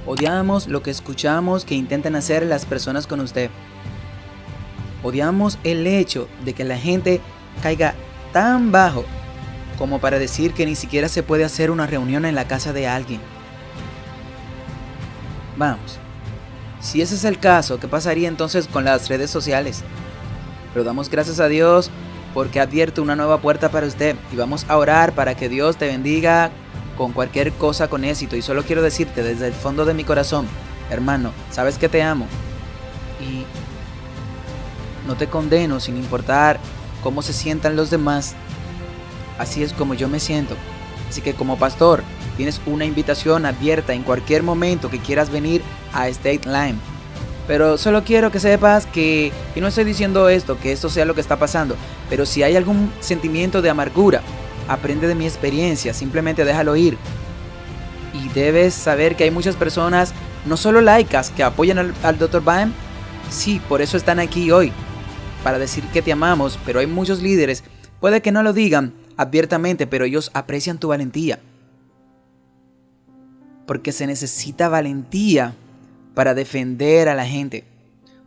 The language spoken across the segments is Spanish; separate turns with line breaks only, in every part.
Odiamos lo que escuchamos que intentan hacer las personas con usted. Odiamos el hecho de que la gente caiga tan bajo como para decir que ni siquiera se puede hacer una reunión en la casa de alguien. Vamos, si ese es el caso, ¿qué pasaría entonces con las redes sociales? Pero damos gracias a Dios porque ha abierto una nueva puerta para usted y vamos a orar para que Dios te bendiga con cualquier cosa con éxito. Y solo quiero decirte desde el fondo de mi corazón, hermano, sabes que te amo y no te condeno sin importar cómo se sientan los demás. Así es como yo me siento. Así que como pastor, tienes una invitación abierta en cualquier momento que quieras venir a State Line. Pero solo quiero que sepas que, y no estoy diciendo esto, que esto sea lo que está pasando, pero si hay algún sentimiento de amargura, aprende de mi experiencia, simplemente déjalo ir. Y debes saber que hay muchas personas, no solo laicas, que apoyan al Dr. Bam. Sí, por eso están aquí hoy, para decir que te amamos, pero hay muchos líderes, puede que no lo digan abiertamente, pero ellos aprecian tu valentía. Porque se necesita valentía para defender a la gente.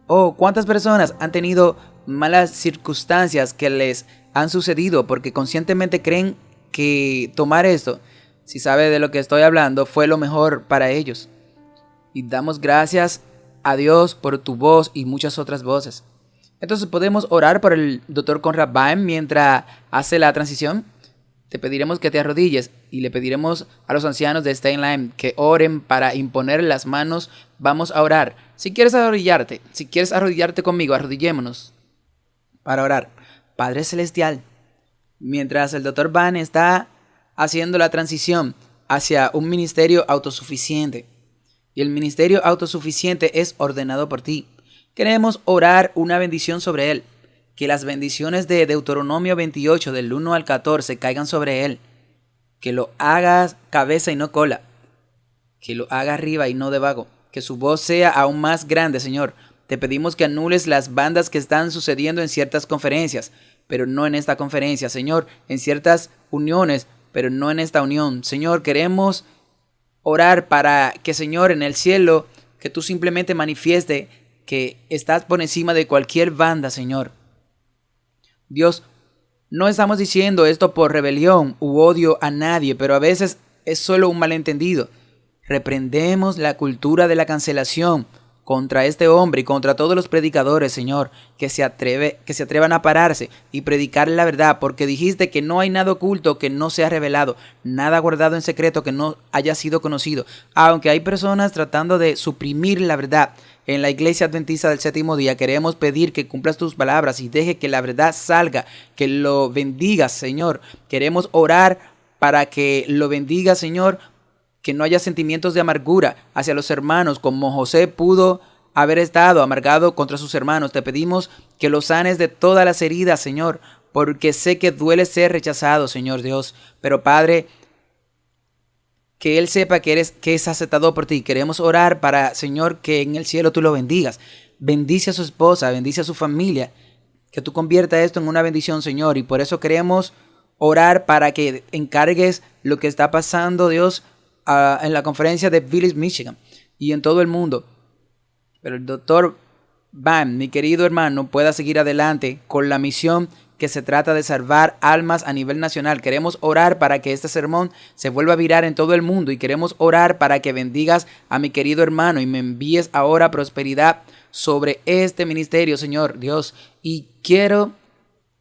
Oh, ¿cuántas personas han tenido malas circunstancias que les han sucedido porque conscientemente creen que tomar esto, si sabe de lo que estoy hablando, fue lo mejor para ellos? Y damos gracias a Dios por tu voz y muchas otras voces. Entonces podemos orar por el Dr. Conrad Baum mientras hace la transición. Te pediremos que te arrodilles y le pediremos a los ancianos de Stay Line que oren para imponer las manos. Vamos a orar. Si quieres arrodillarte conmigo, arrodillémonos para orar. Padre Celestial, mientras el Dr. Van está haciendo la transición hacia un ministerio autosuficiente, y el ministerio autosuficiente es ordenado por ti, queremos orar una bendición sobre él. Que las bendiciones de Deuteronomio 28 del 1 al 14 caigan sobre él. Que lo hagas cabeza y no cola. Que lo haga arriba y no debajo. Que su voz sea aún más grande, Señor. Te pedimos que anules las bandas que están sucediendo en ciertas conferencias, pero no en esta conferencia, Señor. En ciertas uniones, pero no en esta unión. Señor, queremos orar para que, Señor, en el cielo, que tú simplemente manifieste que estás por encima de cualquier banda, Señor. Dios, no estamos diciendo esto por rebelión u odio a nadie, pero a veces es solo un malentendido. Reprendemos la cultura de la cancelación contra este hombre y contra todos los predicadores, Señor, que se atrevan a pararse y predicar la verdad, porque dijiste que no hay nada oculto que no sea revelado, nada guardado en secreto que no haya sido conocido. Aunque hay personas tratando de suprimir la verdad, en la Iglesia Adventista del Séptimo Día queremos pedir que cumplas tus palabras y deje que la verdad salga, que lo bendigas, Señor. Queremos orar para que lo bendigas, Señor, que no haya sentimientos de amargura hacia los hermanos, como José pudo haber estado amargado contra sus hermanos. Te pedimos que lo sanes de todas las heridas, Señor, porque sé que duele ser rechazado, Señor Dios. Pero Padre, que él sepa que es aceptado por ti. Queremos orar para, Señor, que en el cielo tú lo bendigas. Bendice a su esposa, bendice a su familia. Que tú conviertas esto en una bendición, Señor. Y por eso queremos orar para que encargues lo que está pasando, Dios, en la conferencia de Village, Michigan y en todo el mundo. Pero el Dr. Bam, mi querido hermano, pueda seguir adelante con la misión que se trata de salvar almas a nivel nacional. Queremos orar para que este sermón se vuelva a virar en todo el mundo y queremos orar para que bendigas a mi querido hermano y me envíes ahora prosperidad sobre este ministerio, Señor Dios. Y quiero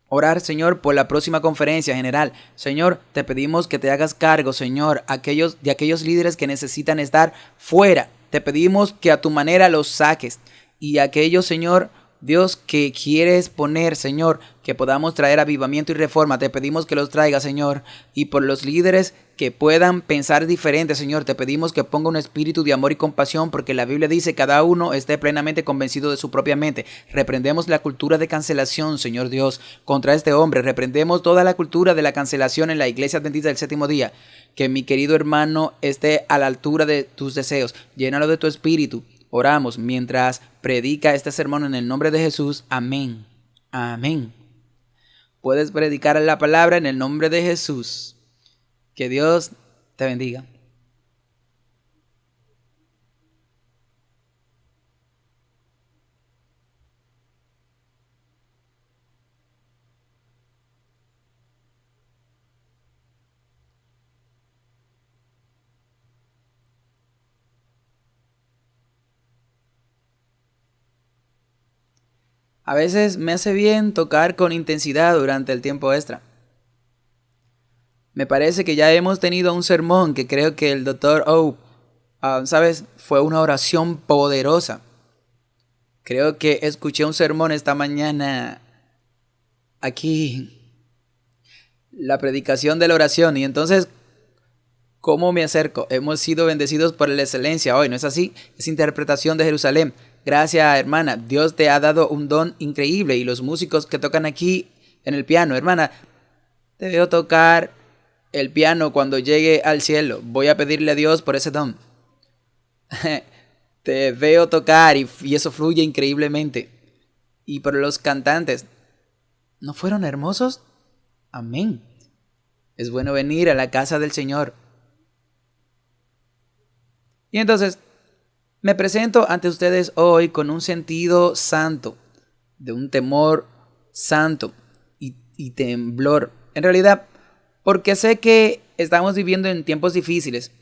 orar, Señor, por la próxima conferencia general. Señor, te pedimos que te hagas cargo, Señor, de aquellos líderes que necesitan estar fuera. Te pedimos que a tu manera los saques. Y aquellos, Señor Dios, que quieres poner, Señor, que podamos traer avivamiento y reforma, te pedimos que los traigas, Señor. Y por los líderes que puedan pensar diferente, Señor, te pedimos que ponga un espíritu de amor y compasión, porque la Biblia dice que cada uno esté plenamente convencido de su propia mente. Reprendemos la cultura de cancelación, Señor Dios, contra este hombre. Reprendemos toda la cultura de la cancelación en la Iglesia Adventista del Séptimo Día. Que mi querido hermano esté a la altura de tus deseos. Llénalo de tu espíritu. Oramos mientras predica este sermón en el nombre de Jesús. Amén. Amén. Puedes predicar la palabra en el nombre de Jesús. Que Dios te bendiga. A veces me hace bien tocar con intensidad durante el tiempo extra. Me parece que ya hemos tenido un sermón que creo que el Dr. O, ¿sabes? Fue una oración poderosa. Creo que escuché un sermón esta mañana aquí, la predicación de la oración, y entonces, ¿cómo me acerco? Hemos sido bendecidos por la excelencia hoy, ¿no es así? Es interpretación de Jerusalén. Gracias, hermana. Dios te ha dado un don increíble y los músicos que tocan aquí en el piano, hermana, te veo tocar el piano cuando llegue al cielo. Voy a pedirle a Dios por ese don. Te veo tocar y eso fluye increíblemente. Y por los cantantes, ¿no fueron hermosos? Amén. Es bueno venir a la casa del Señor. Y entonces, me presento ante ustedes hoy con un sentido santo, de un temor santo y temblor. En realidad, porque sé que estamos viviendo en tiempos difíciles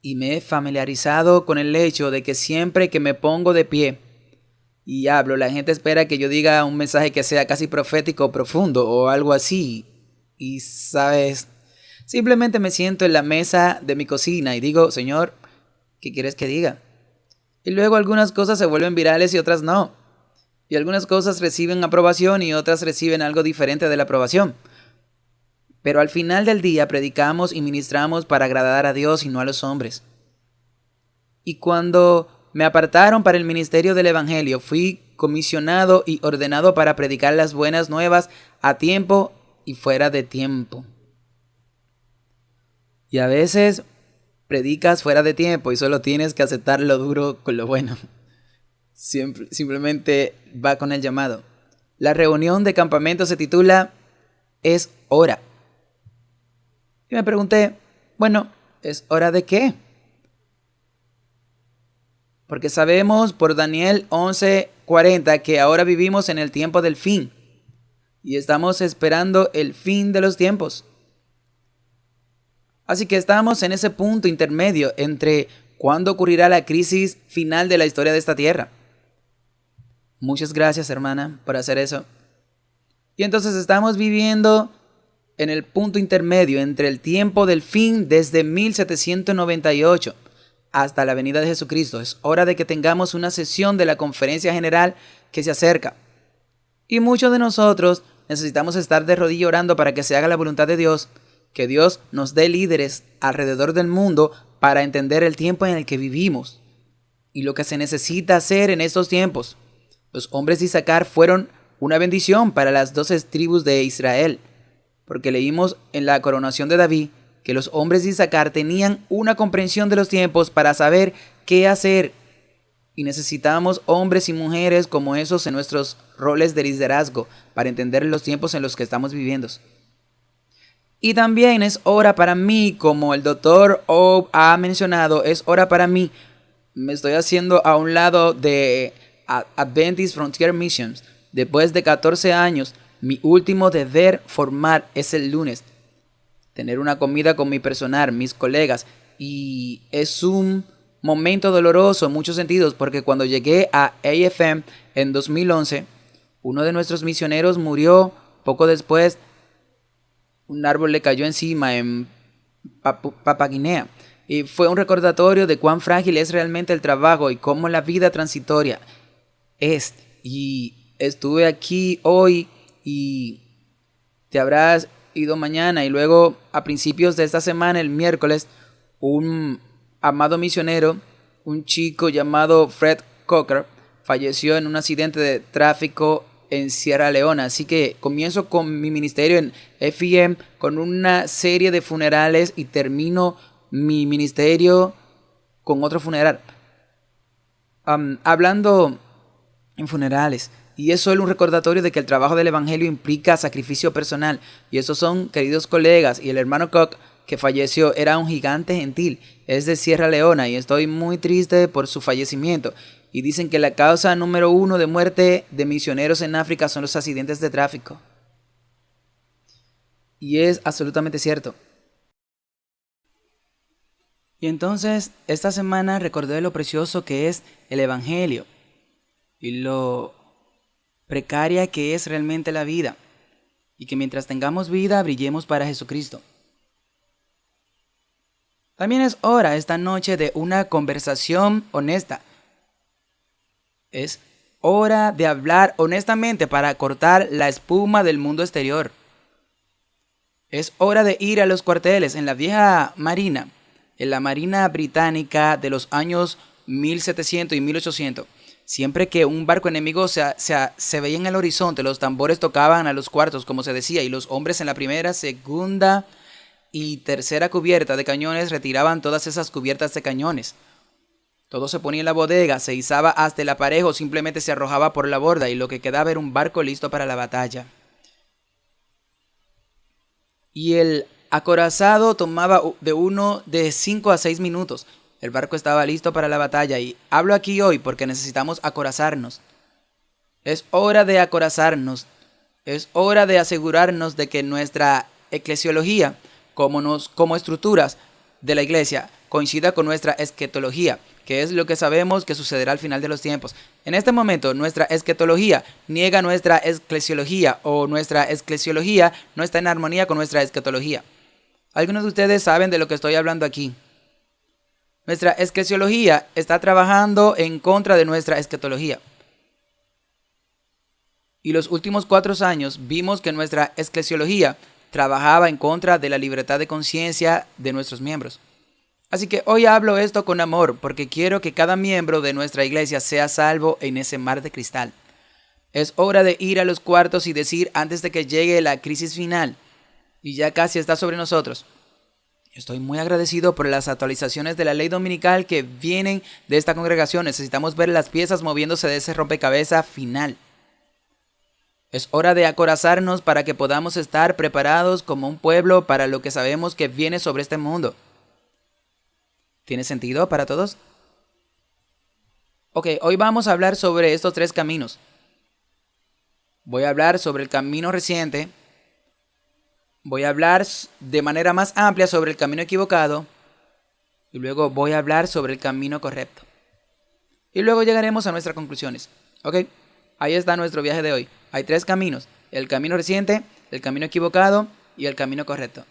y me he familiarizado con el hecho de que siempre que me pongo de pie y hablo, la gente espera que yo diga un mensaje que sea casi profético o profundo o algo así. Y sabes, simplemente me siento en la mesa de mi cocina y digo, Señor, ¿qué quieres que diga? Y luego algunas cosas se vuelven virales y otras no. Y algunas cosas reciben aprobación y otras reciben algo diferente de la aprobación. Pero al final del día predicamos y ministramos para agradar a Dios y no a los hombres. Y cuando me apartaron para el ministerio del Evangelio, fui comisionado y ordenado para predicar las buenas nuevas a tiempo y fuera de tiempo. Y a veces predicas fuera de tiempo y solo tienes que aceptar lo duro con lo bueno. Simplemente va con el llamado. La reunión de campamento se titula Es hora. Y me pregunté, bueno, ¿es hora de qué? Porque sabemos por Daniel 11:40 que ahora vivimos en el tiempo del fin y estamos esperando el fin de los tiempos. Así que estamos en ese punto intermedio entre cuándo ocurrirá la crisis final de la historia de esta tierra. Muchas gracias, hermana, por hacer eso. Y entonces estamos viviendo en el punto intermedio entre el tiempo del fin desde 1798 hasta la venida de Jesucristo. Es hora de que tengamos una sesión de la conferencia general que se acerca. Y muchos de nosotros necesitamos estar de rodillas orando para que se haga la voluntad de Dios, que Dios nos dé líderes alrededor del mundo para entender el tiempo en el que vivimos y lo que se necesita hacer en estos tiempos. Los hombres de Isaacar fueron una bendición para las 12 tribus de Israel, porque leímos en la coronación de David que los hombres de Isaacar tenían una comprensión de los tiempos para saber qué hacer. Y necesitamos hombres y mujeres como esos en nuestros roles de liderazgo para entender los tiempos en los que estamos viviendo. Y también es hora para mí, como el Dr. O ha mencionado, es hora para mí. Me estoy haciendo a un lado de Adventist Frontier Missions. Después de 14 años, mi último deber formal es el lunes. Tener una comida con mi personal, mis colegas. Y es un momento doloroso en muchos sentidos, porque cuando llegué a AFM en 2011, uno de nuestros misioneros murió. Poco después, un árbol le cayó encima en Papua Guinea. Y fue un recordatorio de cuán frágil es realmente el trabajo y cómo la vida transitoria es. Y estuve aquí hoy y te habrás ido mañana. Y luego, a principios de esta semana, el miércoles, un amado misionero, un chico llamado Fred Cocker, falleció en un accidente de tráfico en Sierra Leona. Así que comienzo con mi ministerio en FEM con una serie de funerales y termino mi ministerio con otro funeral. Hablando en funerales. Y es solo un recordatorio de que el trabajo del evangelio implica sacrificio personal. Y esos son queridos colegas. Y el hermano Koch, que falleció, era un gigante gentil. Es de Sierra Leona y estoy muy triste por su fallecimiento. Y dicen que la causa número 1 de muerte de misioneros en África son los accidentes de tráfico. Y es absolutamente cierto. Y entonces, esta semana recordé lo precioso que es el evangelio. Y lo precaria que es realmente la vida, y que mientras tengamos vida brillemos para Jesucristo. También es hora esta noche de una conversación honesta. Es hora de hablar honestamente para cortar la espuma del mundo exterior. Es hora de ir a los cuarteles en la vieja marina, en la marina británica de los años 1700 y 1800. Siempre que un barco enemigo se veía en el horizonte, los tambores tocaban a los cuartos, como se decía, y los hombres en la primera, segunda y tercera cubierta de cañones retiraban todas esas cubiertas de cañones. Todo se ponía en la bodega, se izaba hasta el aparejo, simplemente se arrojaba por la borda y lo que quedaba era un barco listo para la batalla. Y el acorazado tomaba de 5 a 6 minutos. El barco estaba listo para la batalla y hablo aquí hoy porque necesitamos acorazarnos. Es hora de acorazarnos. Es hora de asegurarnos de que nuestra eclesiología, como estructuras de la iglesia, coincida con nuestra esquetología, que es lo que sabemos que sucederá al final de los tiempos. En este momento, nuestra esquetología niega nuestra eclesiología, o nuestra eclesiología no está en armonía con nuestra esquetología. Algunos de ustedes saben de lo que estoy hablando aquí. Nuestra eclesiología está trabajando en contra de nuestra esquetología. Y los últimos 4 años vimos que nuestra eclesiología trabajaba en contra de la libertad de conciencia de nuestros miembros. Así que hoy hablo esto con amor porque quiero que cada miembro de nuestra iglesia sea salvo en ese mar de cristal. Es hora de ir a los cuartos y decir antes de que llegue la crisis final, y ya casi está sobre nosotros: estoy muy agradecido por las actualizaciones de la ley dominical que vienen de esta congregación. Necesitamos ver las piezas moviéndose de ese rompecabezas final. Es hora de acorazarnos para que podamos estar preparados como un pueblo para lo que sabemos que viene sobre este mundo. ¿Tiene sentido para todos? Ok, hoy vamos a hablar sobre estos 3 caminos. Voy a hablar sobre el camino reciente. Voy a hablar de manera más amplia sobre el camino equivocado. Y luego voy a hablar sobre el camino correcto. Y luego llegaremos a nuestras conclusiones. Ok, ahí está nuestro viaje de hoy. Hay 3 caminos: el camino reciente, el camino equivocado y el camino correcto.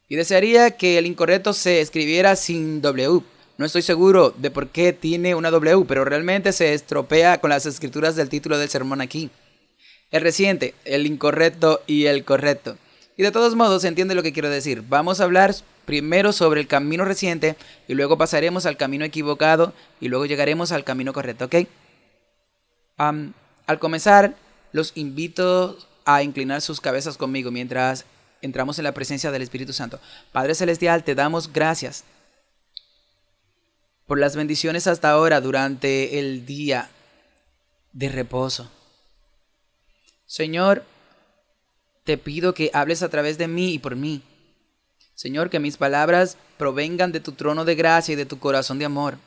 Y desearía que el incorrecto se escribiera sin W. No estoy seguro de por qué tiene una W, pero realmente se estropea con las escrituras del título del sermón aquí. El reciente, el incorrecto y el correcto. Y de todos modos se entiende lo que quiero decir. Vamos a hablar primero sobre el camino reciente y luego pasaremos al camino equivocado y luego llegaremos al camino correcto, ¿ok? Al comenzar, los invito a inclinar sus cabezas conmigo mientras entramos en la presencia del Espíritu Santo. Padre Celestial, te damos gracias por las bendiciones hasta ahora durante el día de reposo. Señor, te pido que hables a través de mí y por mí. Señor, que mis palabras provengan de tu trono de gracia y de tu corazón de amor.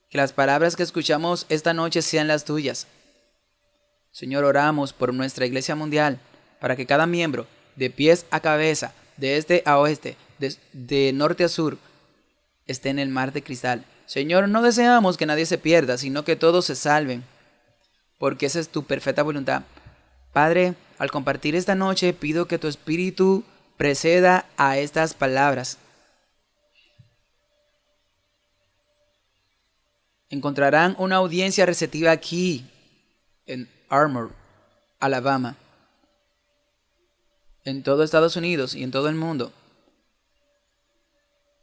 Que las palabras que escuchamos esta noche sean las tuyas. Señor, oramos por nuestra iglesia mundial, para que cada miembro, de pies a cabeza, de este a oeste, de norte a sur, esté en el mar de cristal. Señor, no deseamos que nadie se pierda, sino que todos se salven, porque esa es tu perfecta voluntad. Padre, al compartir esta noche, pido que tu Espíritu preceda a estas palabras. Encontrarán una audiencia receptiva aquí, en Armour, Alabama, en todo Estados Unidos y en todo el mundo.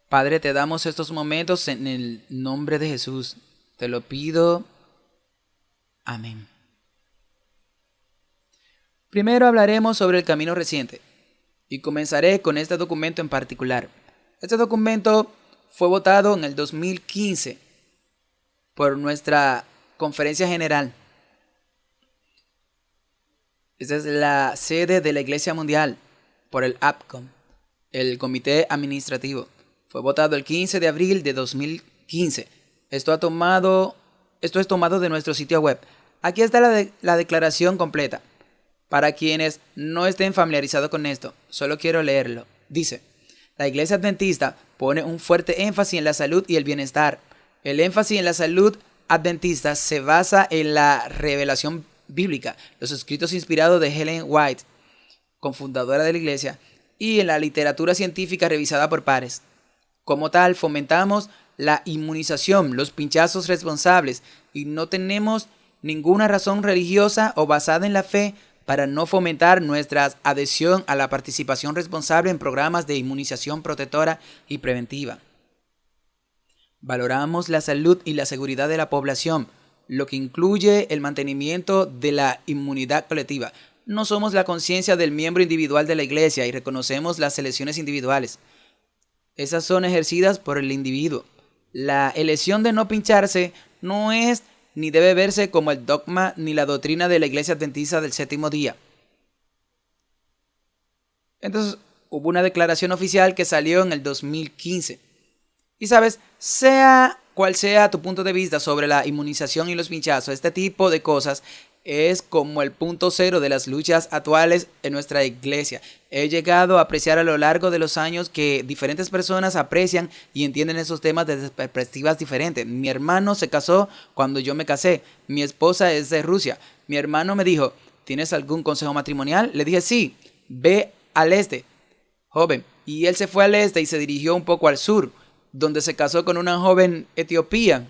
Padre, te damos estos momentos en el nombre de Jesús. Te lo pido. Amén. Primero hablaremos sobre el camino reciente y comenzaré con este documento en particular. Este documento fue votado en el 2015 por nuestra conferencia general. Esta es la sede de la Iglesia Mundial por el APCOM, el Comité Administrativo. Fue votado el 15 de abril de 2015. Esto es tomado de nuestro sitio web. Aquí está la declaración completa. Para quienes no estén familiarizados con esto, solo quiero leerlo. Dice: la Iglesia Adventista pone un fuerte énfasis en la salud y el bienestar. El énfasis en la salud adventista se basa en la revelación bíblica, los escritos inspirados de Ellen White, cofundadora de la iglesia, y en la literatura científica revisada por pares. Como tal, fomentamos la inmunización, los pinchazos responsables, y no tenemos ninguna razón religiosa o basada en la fe para no fomentar nuestra adhesión a la participación responsable en programas de inmunización protectora y preventiva. Valoramos la salud y la seguridad de la población, lo que incluye el mantenimiento de la inmunidad colectiva. No somos la conciencia del miembro individual de la iglesia y reconocemos las elecciones individuales. Esas son ejercidas por el individuo. La elección de no pincharse no es ni debe verse como el dogma ni la doctrina de la Iglesia Adventista del Séptimo Día. Entonces, hubo una declaración oficial que salió en el 2015. Y sabes, sea cual sea tu punto de vista sobre la inmunización y los pinchazos, este tipo de cosas es como el punto cero de las luchas actuales en nuestra iglesia. He llegado a apreciar a lo largo de los años que diferentes personas aprecian y entienden esos temas desde perspectivas diferentes. Mi hermano se casó cuando yo me casé. Mi esposa es de Rusia. Mi hermano me dijo, ¿tienes algún consejo matrimonial? Le dije, sí, ve al este, joven. Y él se fue al este y se dirigió un poco al sur, donde se casó con una joven etiopía.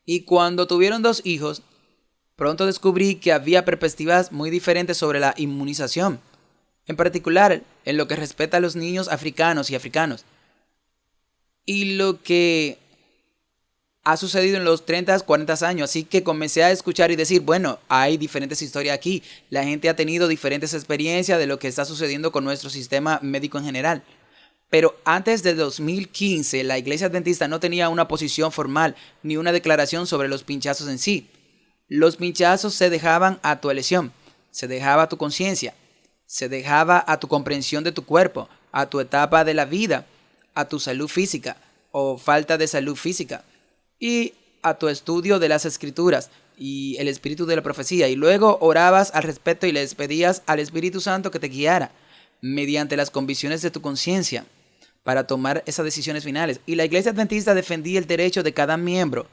Y cuando tuvieron 2 hijos, pronto descubrí que había perspectivas muy diferentes sobre la inmunización, en particular en lo que respecta a los niños africanos y africanos. Y lo que ha sucedido en los 30, 40 años, así que comencé a escuchar y decir, bueno, hay diferentes historias aquí, la gente ha tenido diferentes experiencias de lo que está sucediendo con nuestro sistema médico en general. Pero antes de 2015, la Iglesia Adventista no tenía una posición formal ni una declaración sobre los pinchazos en sí. Los pinchazos se dejaban a tu elección, se dejaba a tu conciencia, se dejaba a tu comprensión de tu cuerpo, a tu etapa de la vida, a tu salud física o falta de salud física y a tu estudio de las escrituras y el espíritu de la profecía. Y luego orabas al respecto y les pedías al Espíritu Santo que te guiara mediante las convicciones de tu conciencia para tomar esas decisiones finales. Y la Iglesia Adventista defendía el derecho de cada miembro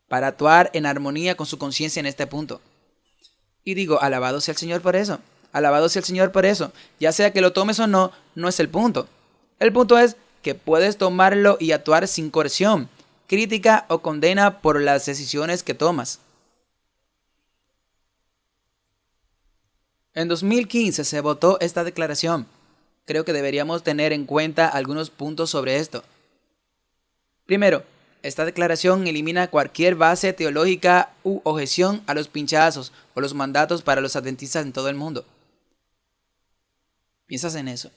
para actuar en armonía con su conciencia en este punto. Y digo, alabado sea el Señor por eso. Alabado sea el Señor por eso. Ya sea que lo tomes o no, no es el punto. El punto es que puedes tomarlo y actuar sin coerción, crítica o condena por las decisiones que tomas. En 2015 se votó esta declaración. Creo que deberíamos tener en cuenta algunos puntos sobre esto. Primero, esta declaración elimina cualquier base teológica u objeción a los pinchazos o los mandatos para los adventistas en todo el mundo. ¿Piensas en eso?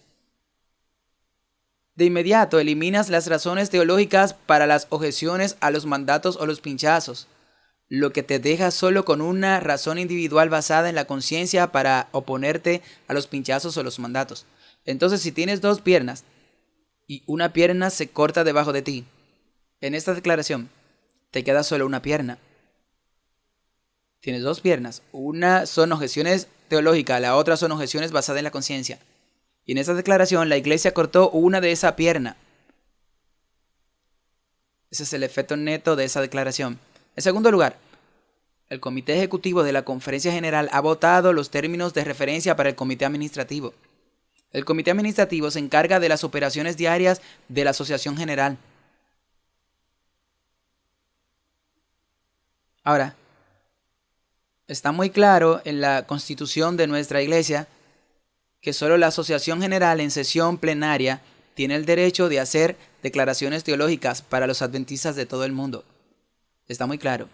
De inmediato eliminas las razones teológicas para las objeciones a los mandatos o los pinchazos, lo que te deja solo con una razón individual basada en la conciencia para oponerte a los pinchazos o los mandatos. Entonces, si tienes 2 piernas y una pierna se corta debajo de ti, en esta declaración te queda solo una pierna. Tienes 2 piernas, una son objeciones teológicas, la otra son objeciones basadas en la conciencia. Y en esta declaración la iglesia cortó una de esa pierna. Ese es el efecto neto de esa declaración. En segundo lugar, el Comité Ejecutivo de la Conferencia General ha votado los términos de referencia para el Comité Administrativo. El Comité Administrativo se encarga de las operaciones diarias de la Asociación General. Ahora, está muy claro en la Constitución de nuestra iglesia que solo la Asociación General en sesión plenaria tiene el derecho de hacer declaraciones teológicas para los adventistas de todo el mundo. Está muy claro.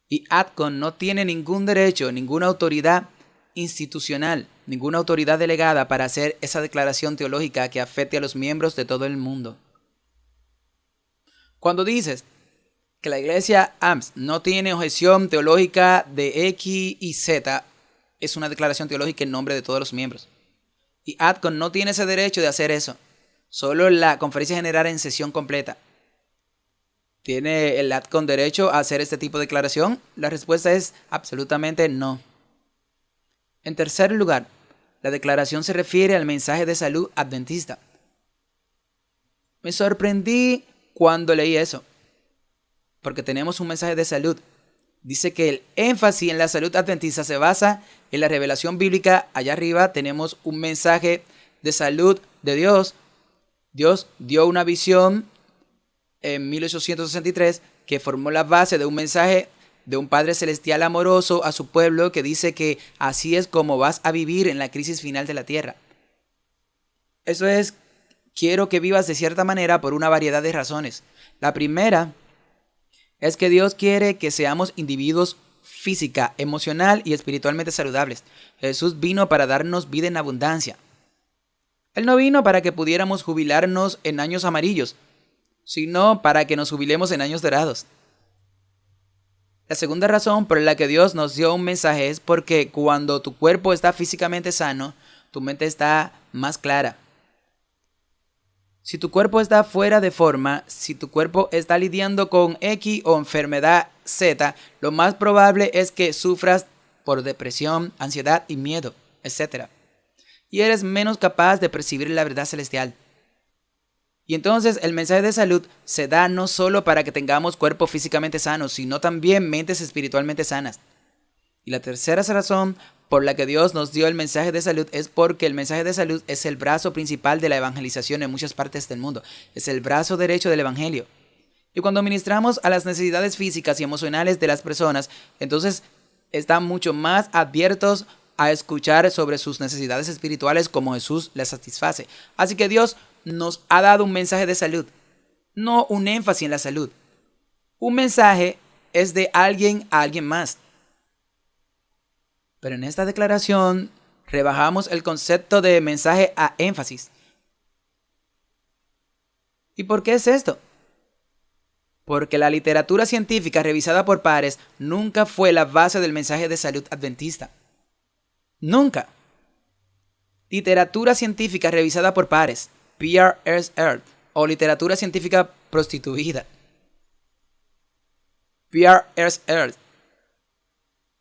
Y ADCON no tiene ningún derecho, ninguna autoridad institucional, ninguna autoridad delegada para hacer esa declaración teológica que afecte a los miembros de todo el mundo. Cuando dices que la iglesia AMS no tiene objeción teológica de X y Z, es una declaración teológica en nombre de todos los miembros. Y ADCON no tiene ese derecho de hacer eso. Solo la conferencia general en sesión completa. ¿Tiene el ADCON derecho a hacer este tipo de declaración? La respuesta es absolutamente no. En tercer lugar, la declaración se refiere al mensaje de salud adventista. Me sorprendí cuando leí eso. porque tenemos un mensaje de salud. Dice que el énfasis en la salud adventista se basa en la revelación bíblica. Allá arriba tenemos un mensaje de salud de Dios. Dios dio una visión en 1863 que formó la base de un mensaje de un Padre Celestial amoroso a su pueblo, que dice que así es como vas a vivir en la crisis final de la tierra. Eso es, quiero que vivas de cierta manera por una variedad de razones. La primera es que Dios quiere que seamos individuos física, emocional y espiritualmente saludables. Jesús vino para darnos vida en abundancia. Él no vino para que pudiéramos jubilarnos en años amarillos, sino para que nos jubilemos en años dorados. La segunda razón por la que Dios nos dio un mensaje es porque cuando tu cuerpo está físicamente sano, tu mente está más clara. Si tu cuerpo está fuera de forma, si tu cuerpo está lidiando con X o enfermedad Z, lo más probable es que sufras por depresión, ansiedad y miedo, etc. Y eres menos capaz de percibir la verdad celestial. Y entonces el mensaje de salud se da no solo para que tengamos cuerpos físicamente sanos, sino también mentes espiritualmente sanas. Y la tercera razón por la que Dios nos dio el mensaje de salud es porque el mensaje de salud es el brazo principal de la evangelización en muchas partes del mundo. Es el brazo derecho del evangelio. Y cuando ministramos a las necesidades físicas y emocionales de las personas, entonces están mucho más abiertos a escuchar sobre sus necesidades espirituales como Jesús les satisface. Así que Dios nos ha dado un mensaje de salud, no un énfasis en la salud. Un mensaje es de alguien a alguien más. Pero en esta declaración rebajamos el concepto de mensaje a énfasis. ¿Y por qué es esto? Porque la literatura científica revisada por pares nunca fue la base del mensaje de salud adventista. Nunca. Literatura científica revisada por pares, PRS o literatura científica prostituida. PRS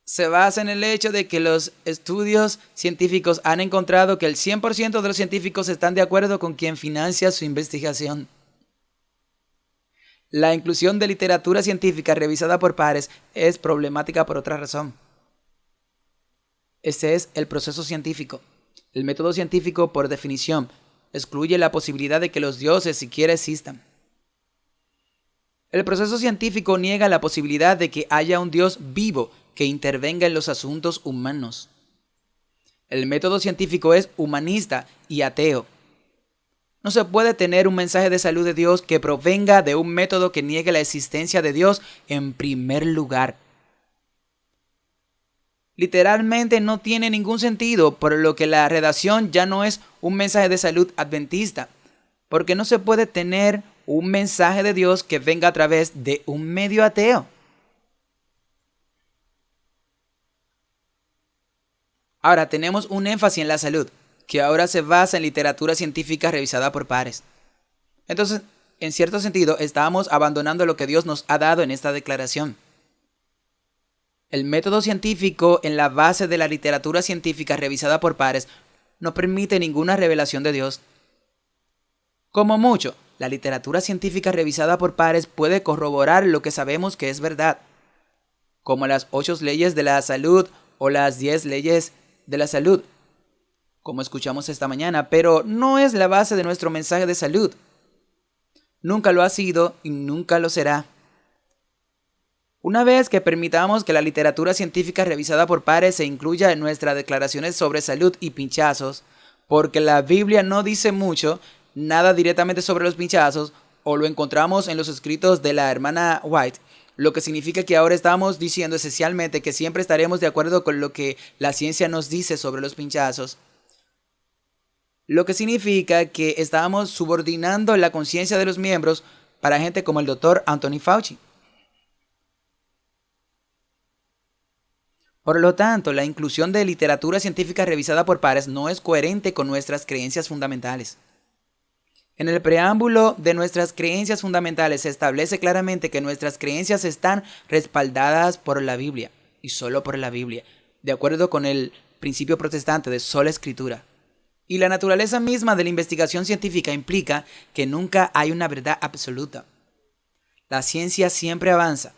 se basa en el hecho de que los estudios científicos han encontrado que el 100% de los científicos están de acuerdo con quien financia su investigación. La inclusión de literatura científica revisada por pares es problemática por otra razón. Este es el proceso científico. El método científico, por definición, excluye la posibilidad de que los dioses siquiera existan. El proceso científico niega la posibilidad de que haya un Dios vivo que intervenga en los asuntos humanos. El método científico es humanista y ateo. No se puede tener un mensaje de salud de Dios que provenga de un método que niegue la existencia de Dios en primer lugar. Literalmente no tiene ningún sentido, por lo que la redacción ya no es un mensaje de salud adventista, porque no se puede tener un mensaje de Dios que venga a través de un medio ateo. Ahora tenemos un énfasis en la salud, que ahora se basa en literatura científica revisada por pares. Entonces, en cierto sentido, estamos abandonando lo que Dios nos ha dado en esta declaración. El método científico en la base de la literatura científica revisada por pares no permite ninguna revelación de Dios. Como mucho, la literatura científica revisada por pares puede corroborar lo que sabemos que es verdad, como las 8 leyes de la salud o las 10 leyes de la salud, como escuchamos esta mañana, pero no es la base de nuestro mensaje de salud. Nunca lo ha sido y nunca lo será. Una vez que permitamos que la literatura científica revisada por pares se incluya en nuestras declaraciones sobre salud y pinchazos, porque la Biblia no dice mucho, nada directamente sobre los pinchazos, o lo encontramos en los escritos de la hermana White, lo que significa que ahora estamos diciendo esencialmente que siempre estaremos de acuerdo con lo que la ciencia nos dice sobre los pinchazos. Lo que significa que estamos subordinando la conciencia de los miembros para gente como el Dr. Anthony Fauci. Por lo tanto, la inclusión de literatura científica revisada por pares no es coherente con nuestras creencias fundamentales. En el preámbulo de nuestras creencias fundamentales se establece claramente que nuestras creencias están respaldadas por la Biblia, y solo por la Biblia, de acuerdo con el principio protestante de sola escritura. Y la naturaleza misma de la investigación científica implica que nunca hay una verdad absoluta. La ciencia siempre avanza.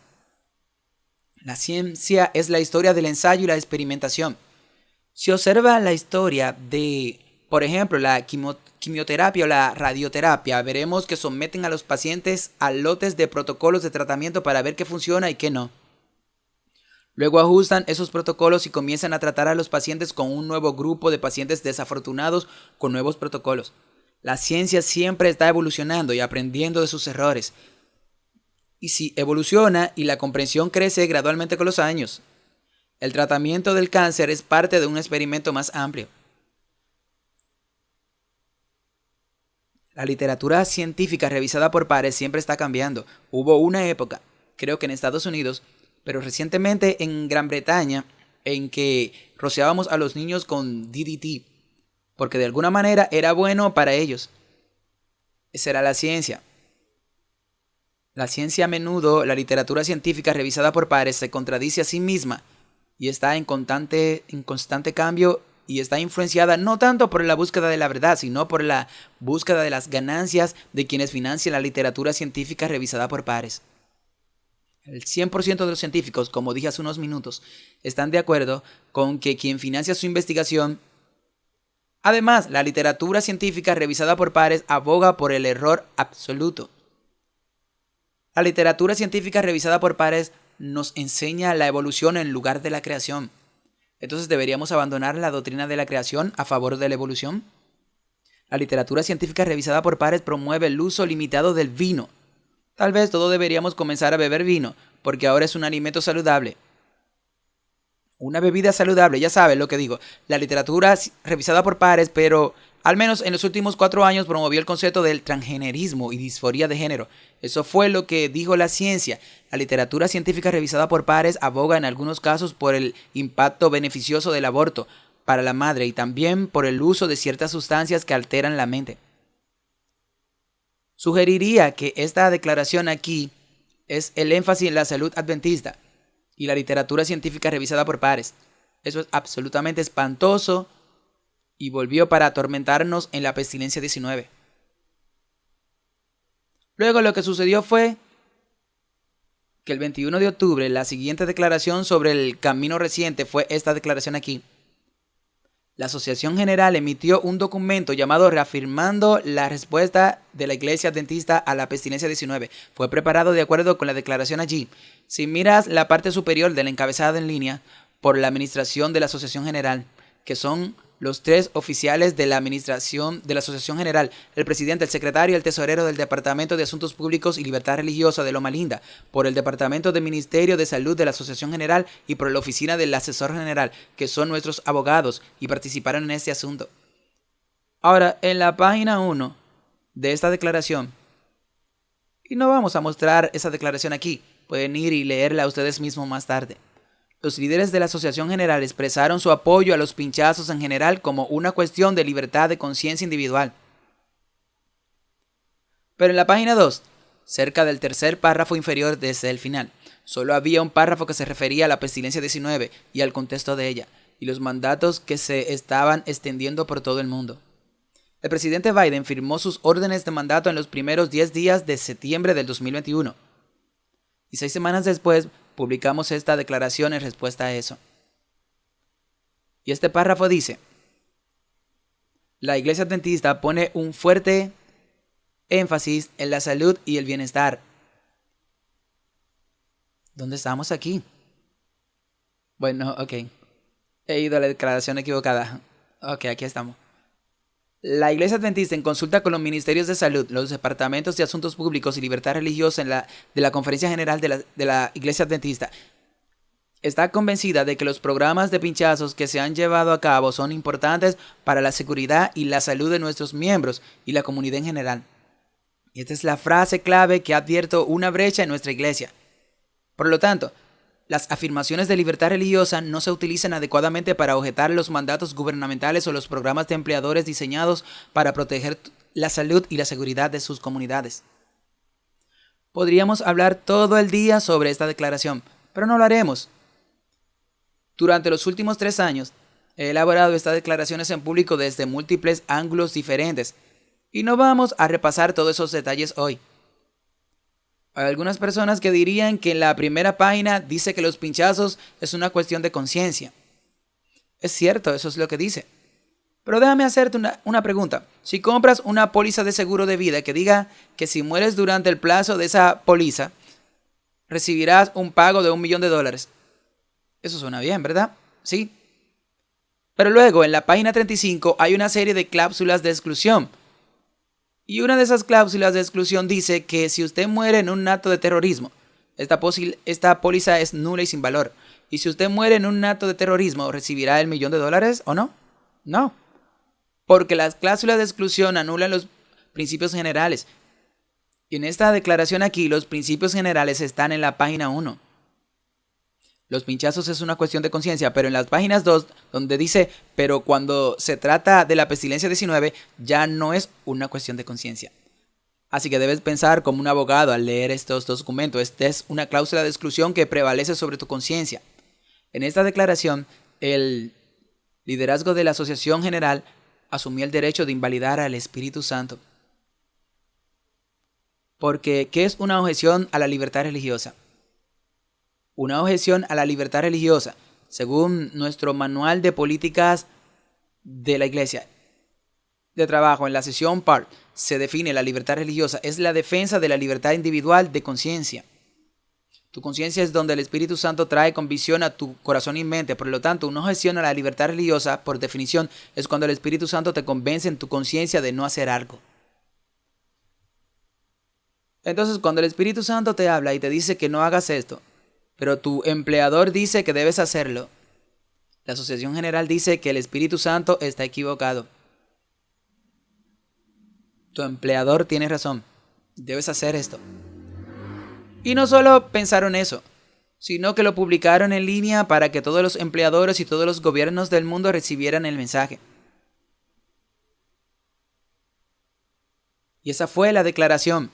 La ciencia es la historia del ensayo y la experimentación. Si observa la historia de, por ejemplo, la quimioterapia o la radioterapia, veremos que someten a los pacientes a lotes de protocolos de tratamiento para ver qué funciona y qué no. Luego ajustan esos protocolos y comienzan a tratar a los pacientes con un nuevo grupo de pacientes desafortunados con nuevos protocolos. La ciencia siempre está evolucionando y aprendiendo de sus errores. Y si evoluciona y la comprensión crece gradualmente con los años. El tratamiento del cáncer es parte de un experimento más amplio. La literatura científica revisada por pares siempre está cambiando. Hubo una época, creo que en Estados Unidos, pero recientemente en Gran Bretaña, en que rociábamos a los niños con DDT, porque de alguna manera era bueno para ellos. Esa era la ciencia. La ciencia a menudo, la literatura científica revisada por pares, se contradice a sí misma y está en constante cambio y está influenciada no tanto por la búsqueda de la verdad, sino por la búsqueda de las ganancias de quienes financian la literatura científica revisada por pares. El 100% de los científicos, como dije hace unos minutos, están de acuerdo con que quien financia su investigación. Además, la literatura científica revisada por pares aboga por el error absoluto. La literatura científica revisada por pares nos enseña la evolución en lugar de la creación. Entonces, ¿deberíamos abandonar la doctrina de la creación a favor de la evolución? La literatura científica revisada por pares promueve el uso limitado del vino. Tal vez todos deberíamos comenzar a beber vino, porque ahora es un alimento saludable. Una bebida saludable, ya sabes lo que digo. La literatura revisada por pares, pero al menos en los últimos 4 años promovió el concepto del transgenerismo y disforia de género. Eso fue lo que dijo la ciencia. La literatura científica revisada por pares aboga en algunos casos por el impacto beneficioso del aborto para la madre y también por el uso de ciertas sustancias que alteran la mente. Sugeriría que esta declaración aquí es el énfasis en la salud adventista y la literatura científica revisada por pares. Eso es absolutamente espantoso y volvió para atormentarnos en la pestilencia 19. Luego lo que sucedió fue que el 21 de octubre la siguiente declaración sobre el camino reciente fue esta declaración aquí. La Asociación General emitió un documento llamado Reafirmando la respuesta de la Iglesia Adventista a la pestilencia 19. Fue preparado de acuerdo con la declaración allí. Si miras la parte superior del encabezado en línea, por la administración de la Asociación General, que son los 3 oficiales de la administración de la Asociación General, el presidente, el secretario y el tesorero del Departamento de Asuntos Públicos y Libertad Religiosa de Loma Linda, por el Departamento del Ministerio de Salud de la Asociación General y por la Oficina del Asesor General, que son nuestros abogados y participaron en este asunto. Ahora, en la página 1 de esta declaración, y no vamos a mostrar esa declaración aquí, pueden ir y leerla ustedes mismos más tarde. Los líderes de la Asociación General expresaron su apoyo a los pinchazos en general como una cuestión de libertad de conciencia individual. Pero en la página 2, cerca del tercer párrafo inferior desde el final, solo había un párrafo que se refería a la pestilencia 19 y al contexto de ella, y los mandatos que se estaban extendiendo por todo el mundo. El presidente Biden firmó sus órdenes de mandato en los primeros 10 días de septiembre del 2021. Y 6 semanas después, publicamos esta declaración en respuesta a eso. Y este párrafo dice: la Iglesia Adventista pone un fuerte énfasis en la salud y el bienestar. ¿Dónde estamos aquí? Bueno, ok. He ido a la declaración equivocada. Ok, aquí estamos. La Iglesia Adventista, en consulta con los ministerios de salud, los departamentos de asuntos públicos y libertad religiosa de la Conferencia General de la Iglesia Adventista, está convencida de que los programas de pinchazos que se han llevado a cabo son importantes para la seguridad y la salud de nuestros miembros y la comunidad en general. Y esta es la frase clave que ha abierto una brecha en nuestra iglesia. Por lo tanto, las afirmaciones de libertad religiosa no se utilizan adecuadamente para objetar los mandatos gubernamentales o los programas de empleadores diseñados para proteger la salud y la seguridad de sus comunidades. Podríamos hablar todo el día sobre esta declaración, pero no lo haremos. Durante los últimos 3 años, he elaborado estas declaraciones en público desde múltiples ángulos diferentes, y no vamos a repasar todos esos detalles hoy. Hay algunas personas que dirían que en la primera página dice que los pinchazos es una cuestión de conciencia. Es cierto, eso es lo que dice. Pero déjame hacerte una pregunta. Si compras una póliza de seguro de vida que diga que si mueres durante el plazo de esa póliza, recibirás un pago de $1.000.000. Eso suena bien, ¿verdad? Sí. Pero luego en la página 35 hay una serie de cláusulas de exclusión. Y una de esas cláusulas de exclusión dice que si usted muere en un acto de terrorismo, esta póliza es nula y sin valor. Y si usted muere en un acto de terrorismo, ¿recibirá el $1.000.000 o no? No. Porque las cláusulas de exclusión anulan los principios generales. Y en esta declaración aquí, los principios generales están en la página 1. Los pinchazos es una cuestión de conciencia, pero en las páginas 2, donde dice, pero cuando se trata de la pestilencia 19, ya no es una cuestión de conciencia. Así que debes pensar como un abogado al leer estos documentos. Esta es una cláusula de exclusión que prevalece sobre tu conciencia. En esta declaración, el liderazgo de la Asociación General asumió el derecho de invalidar al Espíritu Santo. Porque, ¿qué es una objeción a la libertad religiosa? Una objeción a la libertad religiosa, según nuestro manual de políticas de la Iglesia de trabajo, en la sesión PART, se define la libertad religiosa, es la defensa de la libertad individual de conciencia. Tu conciencia es donde el Espíritu Santo trae convicción a tu corazón y mente. Por lo tanto, una objeción a la libertad religiosa, por definición, es cuando el Espíritu Santo te convence en tu conciencia de no hacer algo. Entonces, cuando el Espíritu Santo te habla y te dice que no hagas esto, pero tu empleador dice que debes hacerlo, la Asociación General dice que el Espíritu Santo está equivocado. Tu empleador tiene razón. Debes hacer esto. Y no solo pensaron eso, sino que lo publicaron en línea para que todos los empleadores y todos los gobiernos del mundo recibieran el mensaje. Y esa fue la declaración.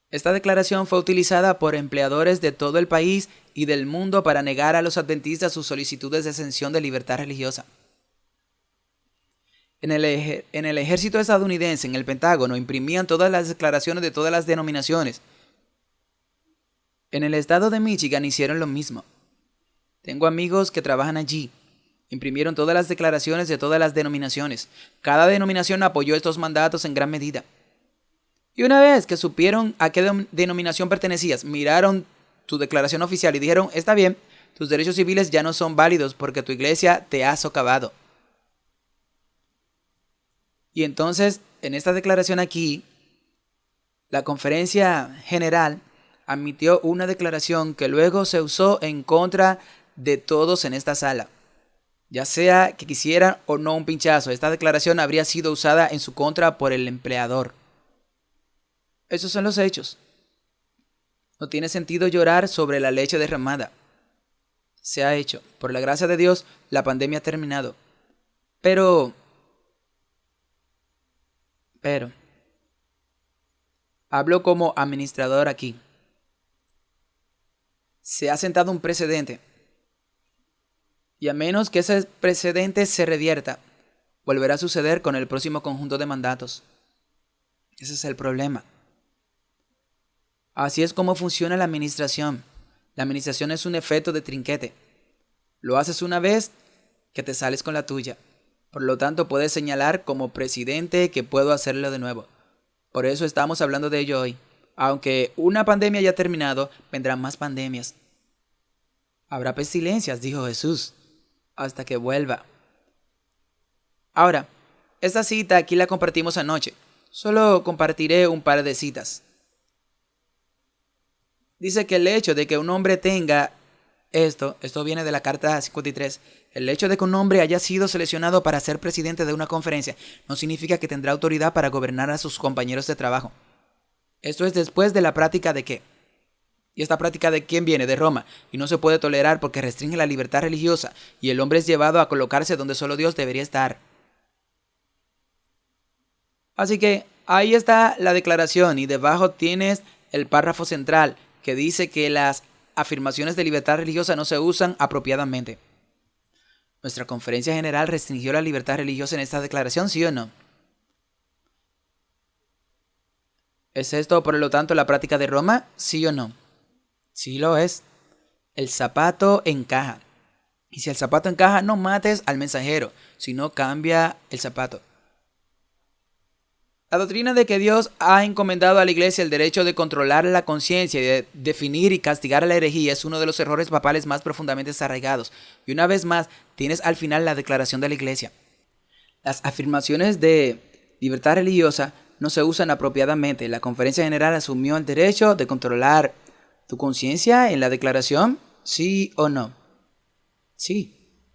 Esta declaración fue utilizada por empleadores de todo el país y del mundo para negar a los adventistas sus solicitudes de exención de libertad religiosa. En el ejército estadounidense, en el Pentágono, imprimían todas las declaraciones de todas las denominaciones. En el estado de Michigan hicieron lo mismo. Tengo amigos que trabajan allí. Imprimieron todas las declaraciones de todas las denominaciones. Cada denominación apoyó estos mandatos en gran medida. Y una vez que supieron a qué denominación pertenecías, miraron tu declaración oficial y dijeron, está bien, tus derechos civiles ya no son válidos porque tu iglesia te ha socavado. Y entonces, en esta declaración aquí, la Conferencia General admitió una declaración que luego se usó en contra de todos en esta sala. Ya sea que quisieran o no un pinchazo, esta declaración habría sido usada en su contra por el empleador. Esos son los hechos. No tiene sentido llorar sobre la leche derramada. Se ha hecho. Por la gracia de Dios, la pandemia ha terminado. Pero, hablo como administrador aquí. Se ha sentado un precedente. Y a menos que ese precedente se revierta, volverá a suceder con el próximo conjunto de mandatos. Ese es el problema. Así es como funciona la administración. La administración es un efecto de trinquete. Lo haces una vez que te sales con la tuya. Por lo tanto, puedes señalar como presidente que puedo hacerlo de nuevo. Por eso estamos hablando de ello hoy. Aunque una pandemia haya terminado, vendrán más pandemias. Habrá pestilencias, dijo Jesús, hasta que vuelva. Ahora, esta cita aquí la compartimos anoche. Solo compartiré un par de citas. Dice que el hecho de que un hombre tenga esto viene de la carta 53, el hecho de que un hombre haya sido seleccionado para ser presidente de una conferencia no significa que tendrá autoridad para gobernar a sus compañeros de trabajo. Esto es después de la práctica de ¿qué? ¿Y esta práctica de quién viene? De Roma, y no se puede tolerar porque restringe la libertad religiosa y el hombre es llevado a colocarse donde solo Dios debería estar. Así que ahí está la declaración y debajo tienes el párrafo central que dice que las afirmaciones de libertad religiosa no se usan apropiadamente. ¿Nuestra conferencia general restringió la libertad religiosa en esta declaración, sí o no? ¿Es esto, por lo tanto, la práctica de Roma? ¿Sí o no? Sí lo es. El zapato encaja. Y si el zapato encaja, no mates al mensajero, sino cambia el zapato. La doctrina de que Dios ha encomendado a la Iglesia el derecho de controlar la conciencia y de definir y castigar a la herejía es uno de los errores papales más profundamente arraigados. Y una vez más, tienes al final la declaración de la Iglesia. Las afirmaciones de libertad religiosa no se usan apropiadamente. La Conferencia General asumió el derecho de controlar tu conciencia en la declaración, ¿sí o no? Sí,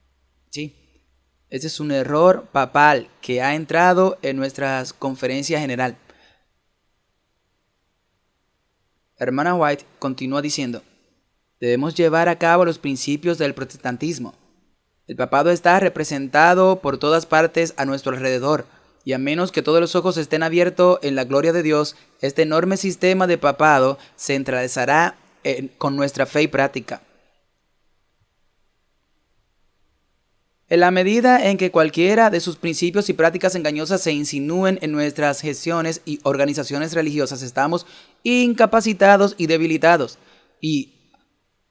sí. Este es un error papal que ha entrado en nuestra conferencia general. La hermana White continúa diciendo, debemos llevar a cabo los principios del protestantismo. El papado está representado por todas partes a nuestro alrededor, y a menos que todos los ojos estén abiertos en la gloria de Dios, este enorme sistema de papado se entrelazará con nuestra fe y práctica. En la medida en que cualquiera de sus principios y prácticas engañosas se insinúen en nuestras gestiones y organizaciones religiosas, estamos incapacitados y debilitados y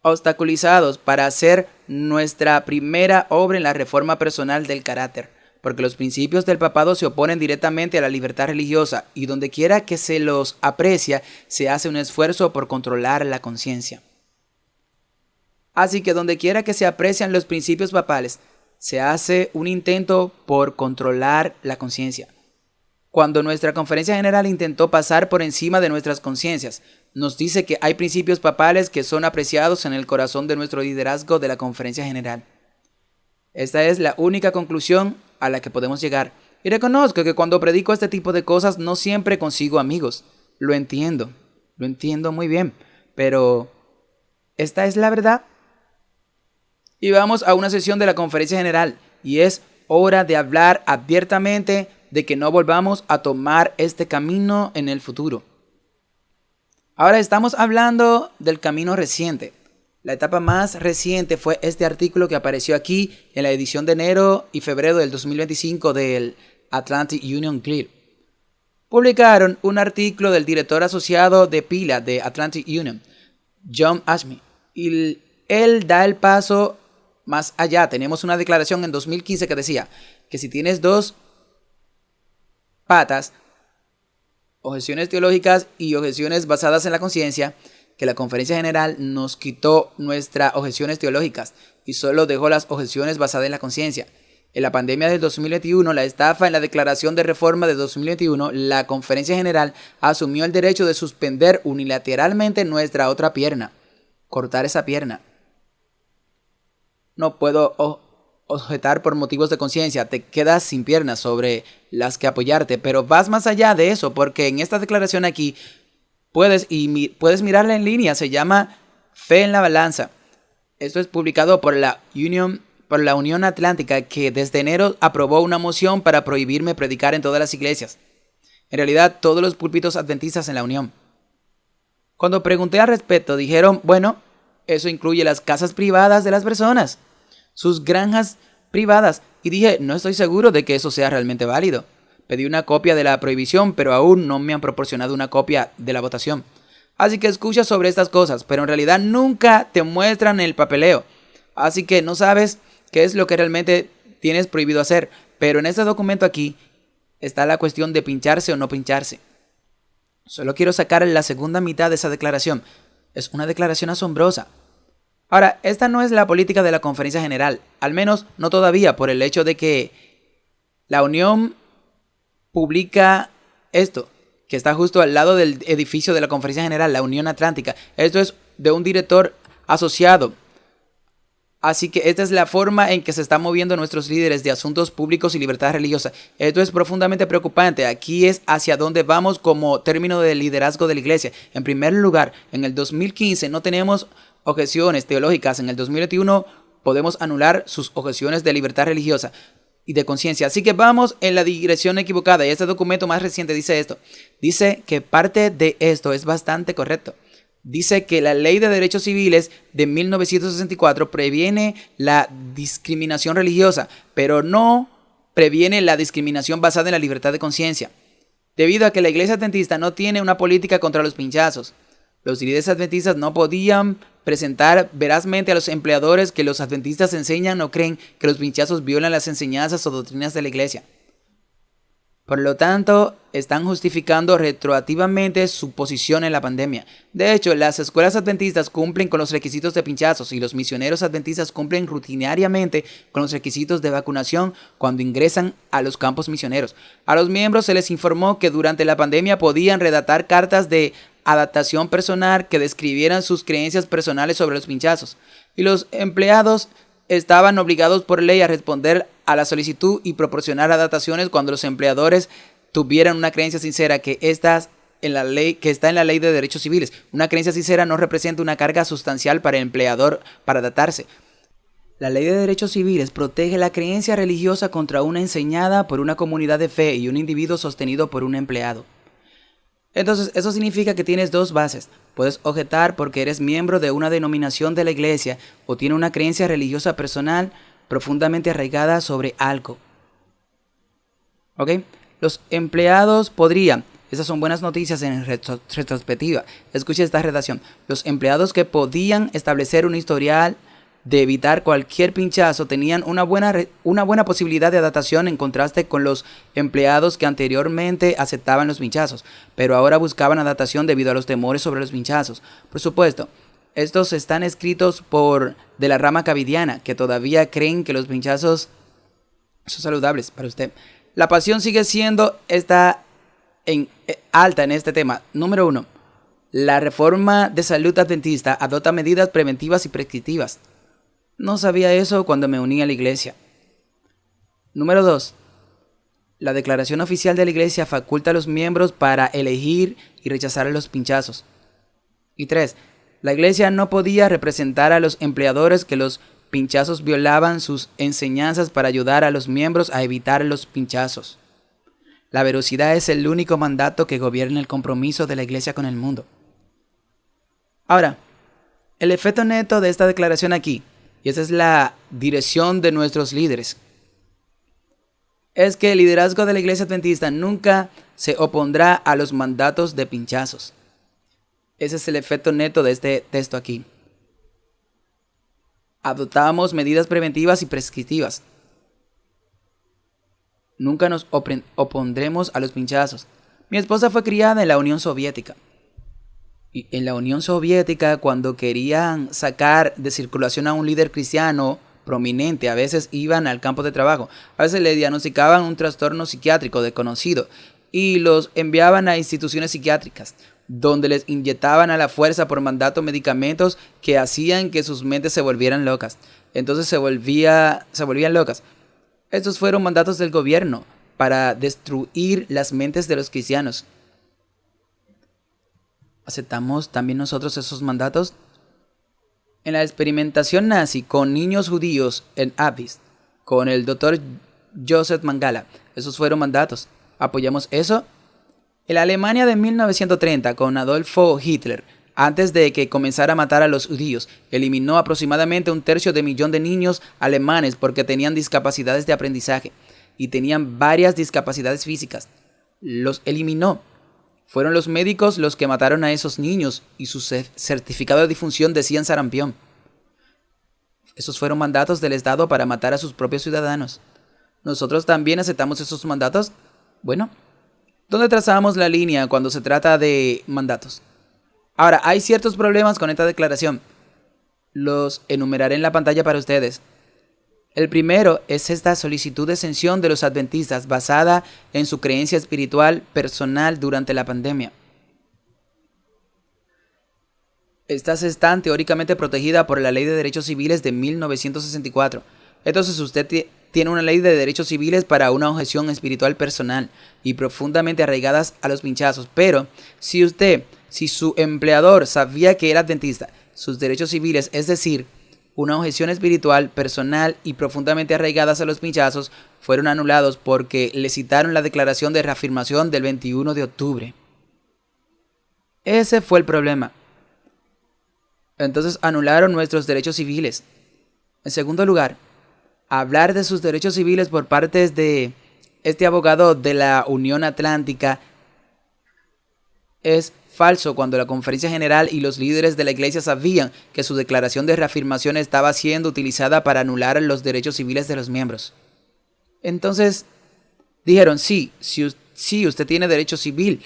obstaculizados para hacer nuestra primera obra en la reforma personal del carácter, porque los principios del papado se oponen directamente a la libertad religiosa y donde quiera que se los aprecia, se hace un esfuerzo por controlar la conciencia. Así que donde quiera que se aprecian los principios papales, se hace un intento por controlar la conciencia. Cuando nuestra conferencia general intentó pasar por encima de nuestras conciencias, nos dice que hay principios papales que son apreciados en el corazón de nuestro liderazgo de la conferencia general. Esta es la única conclusión a la que podemos llegar. Y reconozco que cuando predico este tipo de cosas no siempre consigo amigos. Lo entiendo muy bien, pero ¿esta es la verdad? Y vamos a una sesión de la conferencia general y es hora de hablar abiertamente de que no volvamos a tomar este camino en el futuro. Ahora estamos hablando del camino reciente. La etapa más reciente fue este artículo que apareció aquí en la edición de enero y febrero del 2025 del Atlantic Union Clear. Publicaron un artículo del director asociado de pila de Atlantic Union, John Ashby, y él da el paso más allá. Tenemos una declaración en 2015 que decía que si tienes dos patas, objeciones teológicas y objeciones basadas en la conciencia, que la conferencia general nos quitó nuestras objeciones teológicas y solo dejó las objeciones basadas en la conciencia. En la pandemia del 2021, la estafa en la declaración de reforma de 2021, la conferencia general asumió el derecho de suspender unilateralmente nuestra otra pierna, cortar esa pierna. No puedo objetar por motivos de conciencia, te quedas sin piernas sobre las que apoyarte, pero vas más allá de eso, porque en esta declaración aquí puedes mirarla en línea, se llama Fe en la Balanza. Esto es publicado por la Unión Atlántica, que desde enero aprobó una moción para prohibirme predicar en todas las iglesias. En realidad, todos los púlpitos adventistas en la Unión. Cuando pregunté al respecto, dijeron, bueno, eso incluye las casas privadas de las personas, sus granjas privadas, y dije, no estoy seguro de que eso sea realmente válido. Pedí una copia de la prohibición, pero aún no me han proporcionado una copia de la votación. Así que escucha sobre estas cosas, pero en realidad nunca te muestran el papeleo. Así que no sabes qué es lo que realmente tienes prohibido hacer. Pero en este documento aquí está la cuestión de pincharse o no pincharse. Solo quiero sacar la segunda mitad de esa declaración. Es una declaración asombrosa. Ahora, esta no es la política de la conferencia general, al menos no todavía, por el hecho de que la Unión publica esto, que está justo al lado del edificio de la conferencia general, la Unión Atlántica. Esto es de un director asociado. Así que esta es la forma en que se están moviendo nuestros líderes de asuntos públicos y libertad religiosa. Esto es profundamente preocupante. Aquí es hacia donde vamos como término de liderazgo de la iglesia. En primer lugar, en el 2015 no tenemos objeciones teológicas. En el 2021 podemos anular sus objeciones de libertad religiosa y de conciencia. Así que vamos en la dirección equivocada. Y este documento más reciente dice esto. Dice que parte de esto es bastante correcto. Dice que la Ley de Derechos Civiles de 1964 previene la discriminación religiosa, pero no previene la discriminación basada en la libertad de conciencia. debido a que la iglesia adventista no tiene una política contra los pinchazos. Los líderes adventistas no podían presentar verazmente a los empleadores que los adventistas enseñan o creen que los pinchazos violan las enseñanzas o doctrinas de la iglesia. Por lo tanto, están justificando retroactivamente su posición en la pandemia. De hecho, las escuelas adventistas cumplen con los requisitos de pinchazos y los misioneros adventistas cumplen rutinariamente con los requisitos de vacunación cuando ingresan a los campos misioneros. A los miembros se les informó que durante la pandemia podían redactar cartas de adaptación personal que describieran sus creencias personales sobre los pinchazos. Y los empleados estaban obligados por ley a responder a la solicitud y proporcionar adaptaciones cuando los empleadores tuvieran una creencia sincera que está en la ley de derechos civiles. Una creencia sincera no representa una carga sustancial para el empleador para adaptarse. La ley de derechos civiles protege la creencia religiosa contra una enseñada por una comunidad de fe y un individuo sostenido por un empleado. Entonces, eso significa que tienes dos bases. Puedes objetar porque eres miembro de una denominación de la iglesia o tienes una creencia religiosa personal profundamente arraigada sobre algo. ¿Ok? Los empleados podrían, esas son buenas noticias en retrospectiva. Escuche esta redacción. Los empleados que podían establecer un historial de evitar cualquier pinchazo tenían una buena posibilidad de adaptación en contraste con los empleados que anteriormente aceptaban los pinchazos, pero ahora buscaban adaptación debido a los temores sobre los pinchazos. Por supuesto, estos están escritos de la rama cavidiana, que todavía creen que los pinchazos son saludables para usted. La pasión sigue siendo alta en este tema. Número 1. La reforma de salud adventista adopta medidas preventivas y prescriptivas. No sabía eso cuando me uní a la iglesia. Número 2. La declaración oficial de la iglesia faculta a los miembros para elegir y rechazar los pinchazos. Y 3. La iglesia no podía representar a los empleadores que los pinchazos violaban sus enseñanzas para ayudar a los miembros a evitar los pinchazos. La veracidad es el único mandato que gobierna el compromiso de la iglesia con el mundo. Ahora, el efecto neto de esta declaración aquí, y esa es la dirección de nuestros líderes, es que el liderazgo de la iglesia adventista nunca se opondrá a los mandatos de pinchazos. Ese es el efecto neto de este texto aquí. Adoptamos medidas preventivas y prescriptivas. Nunca nos opondremos a los pinchazos. Mi esposa fue criada en la Unión Soviética. Y en la Unión Soviética, cuando querían sacar de circulación a un líder cristiano prominente, a veces iban al campo de trabajo, a veces le diagnosticaban un trastorno psiquiátrico desconocido y los enviaban a instituciones psiquiátricas, donde les inyectaban a la fuerza por mandato medicamentos que hacían que sus mentes se volvieran locas. Entonces se volvían locas. Estos fueron mandatos del gobierno para destruir las mentes de los cristianos. ¿Aceptamos también nosotros esos mandatos? En la experimentación nazi con niños judíos en Auschwitz, con el Dr. Joseph Mengele, esos fueron mandatos. ¿Apoyamos eso? En la Alemania de 1930 con Adolfo Hitler, antes de que comenzara a matar a los judíos, eliminó aproximadamente 1/3 de millón de niños alemanes porque tenían discapacidades de aprendizaje y tenían varias discapacidades físicas. Los eliminó. Fueron los médicos los que mataron a esos niños y su certificado de difunción decían sarampión. Esos fueron mandatos del Estado para matar a sus propios ciudadanos. ¿Nosotros también aceptamos esos mandatos? Bueno, ¿dónde trazamos la línea cuando se trata de mandatos? Ahora, hay ciertos problemas con esta declaración. Los enumeraré en la pantalla para ustedes. El primero es esta solicitud de exención de los adventistas basada en su creencia espiritual personal durante la pandemia. Estas están teóricamente protegidas por la Ley de Derechos Civiles de 1964. Entonces usted tiene una ley de derechos civiles para una objeción espiritual personal y profundamente arraigadas a los pinchazos. Pero si su empleador sabía que era adventista, sus derechos civiles, es decir, una objeción espiritual, personal y profundamente arraigadas a los pinchazos, fueron anulados porque le citaron la declaración de reafirmación del 21 de octubre. Ese fue el problema. Entonces anularon nuestros derechos civiles. En segundo lugar, hablar de sus derechos civiles por parte de este abogado de la Unión Atlántica es falso cuando la conferencia general y los líderes de la iglesia sabían que su declaración de reafirmación estaba siendo utilizada para anular los derechos civiles de los miembros. Entonces dijeron, sí, usted tiene derecho civil,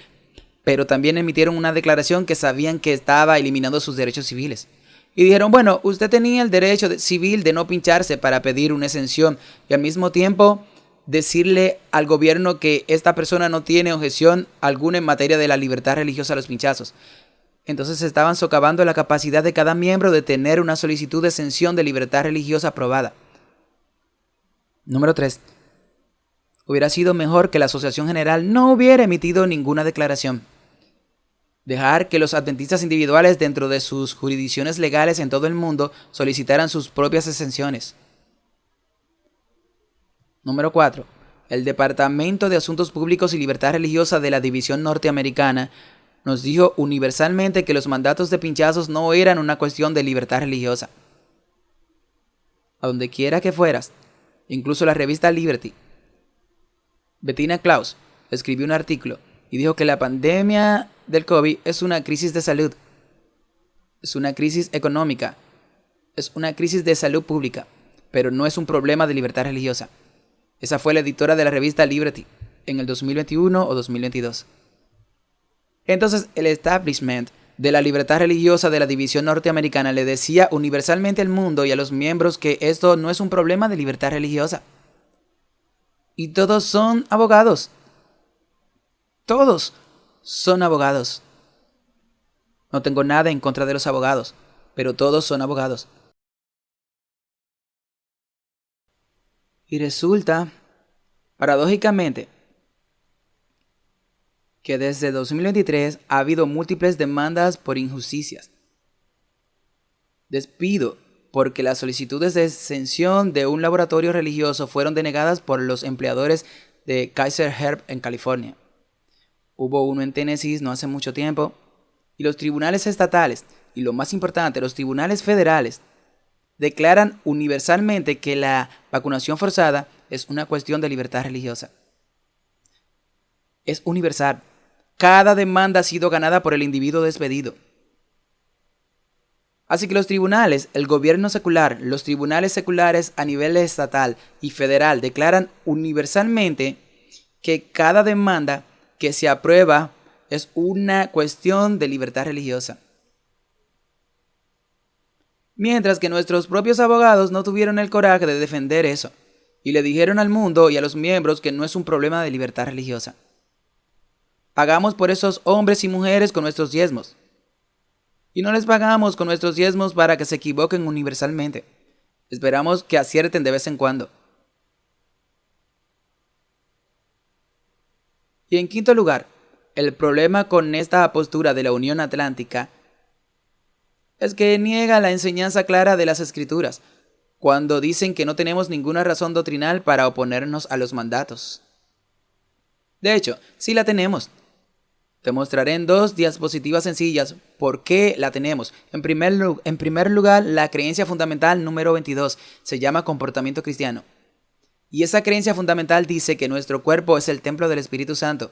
pero también emitieron una declaración que sabían que estaba eliminando sus derechos civiles. Y dijeron, bueno, usted tenía el derecho civil de no pincharse para pedir una exención y al mismo tiempo decirle al gobierno que esta persona no tiene objeción alguna en materia de la libertad religiosa a los pinchazos. Entonces estaban socavando la capacidad de cada miembro de tener una solicitud de exención de libertad religiosa aprobada. Número 3. Hubiera sido mejor que la Asociación General no hubiera emitido ninguna declaración. Dejar que los adventistas individuales dentro de sus jurisdicciones legales en todo el mundo solicitaran sus propias exenciones. Número 4. El Departamento de Asuntos Públicos y Libertad Religiosa de la División Norteamericana nos dijo universalmente que los mandatos de pinchazos no eran una cuestión de libertad religiosa. A donde quiera que fueras, incluso la revista Liberty, Bettina Klaus escribió un artículo y dijo que la pandemia del COVID es una crisis de salud, es una crisis económica, es una crisis de salud pública, pero no es un problema de libertad religiosa. Esa fue la editora de la revista Liberty en el 2021 o 2022. Entonces el establishment de la libertad religiosa de la división norteamericana le decía universalmente al mundo y a los miembros que esto no es un problema de libertad religiosa. Y todos son abogados. Todos son abogados. No tengo nada en contra de los abogados, pero todos son abogados. Y resulta, paradójicamente, que desde 2023 ha habido múltiples demandas por injusticias. Despido porque las solicitudes de exención de un laboratorio religioso fueron denegadas por los empleadores de Kaiser Herb en California. Hubo uno en Tennessee no hace mucho tiempo, y los tribunales estatales, y lo más importante, los tribunales federales, declaran universalmente que la vacunación forzada es una cuestión de libertad religiosa. Es universal. Cada demanda ha sido ganada por el individuo despedido. Así que los tribunales, el gobierno secular, los tribunales seculares a nivel estatal y federal declaran universalmente que cada demanda que se aprueba es una cuestión de libertad religiosa. Mientras que nuestros propios abogados no tuvieron el coraje de defender eso y le dijeron al mundo y a los miembros que no es un problema de libertad religiosa. Pagamos por esos hombres y mujeres con nuestros diezmos. Y no les pagamos con nuestros diezmos para que se equivoquen universalmente. Esperamos que acierten de vez en cuando. Y en quinto lugar, el problema con esta postura de la Unión Atlántica es que niega la enseñanza clara de las Escrituras, cuando dicen que no tenemos ninguna razón doctrinal para oponernos a los mandatos. De hecho, sí la tenemos. Te mostraré en 2 diapositivas sencillas por qué la tenemos. En primer lugar, la creencia fundamental número 22 se llama comportamiento cristiano. Y esa creencia fundamental dice que nuestro cuerpo es el templo del Espíritu Santo.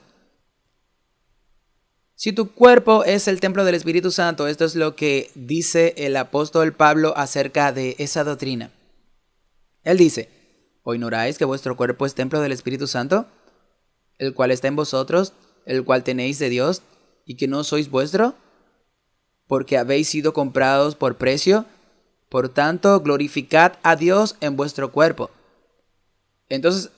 Si tu cuerpo es el templo del Espíritu Santo, esto es lo que dice el apóstol Pablo acerca de esa doctrina. Él dice, ¿o ignoráis que vuestro cuerpo es templo del Espíritu Santo, el cual está en vosotros, el cual tenéis de Dios, y que no sois vuestro? Porque habéis sido comprados por precio, por tanto glorificad a Dios en vuestro cuerpo. Entonces,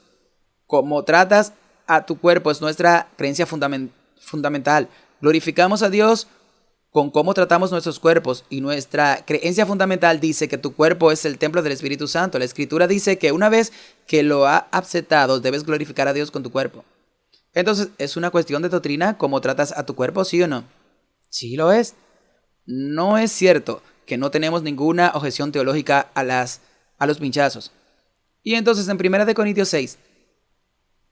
como tratas a tu cuerpo es nuestra creencia fundamental. Glorificamos a Dios con cómo tratamos nuestros cuerpos, y nuestra creencia fundamental dice que tu cuerpo es el templo del Espíritu Santo. La Escritura dice que una vez que lo ha aceptado, debes glorificar a Dios con tu cuerpo. Entonces, ¿es una cuestión de doctrina cómo tratas a tu cuerpo, sí o no? Sí lo es. No es cierto que no tenemos ninguna objeción teológica a los pinchazos. Y entonces en 1 Corintios 6,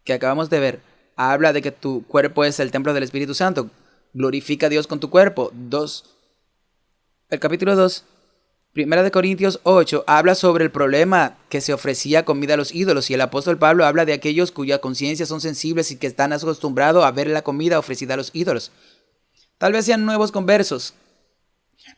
que acabamos de ver, habla de que tu cuerpo es el templo del Espíritu Santo. Glorifica a Dios con tu cuerpo. El capítulo 2, 1 Corintios 8, habla sobre el problema que se ofrecía comida a los ídolos. Y el apóstol Pablo habla de aquellos cuya conciencia son sensibles y que están acostumbrados a ver la comida ofrecida a los ídolos. Tal vez sean nuevos conversos.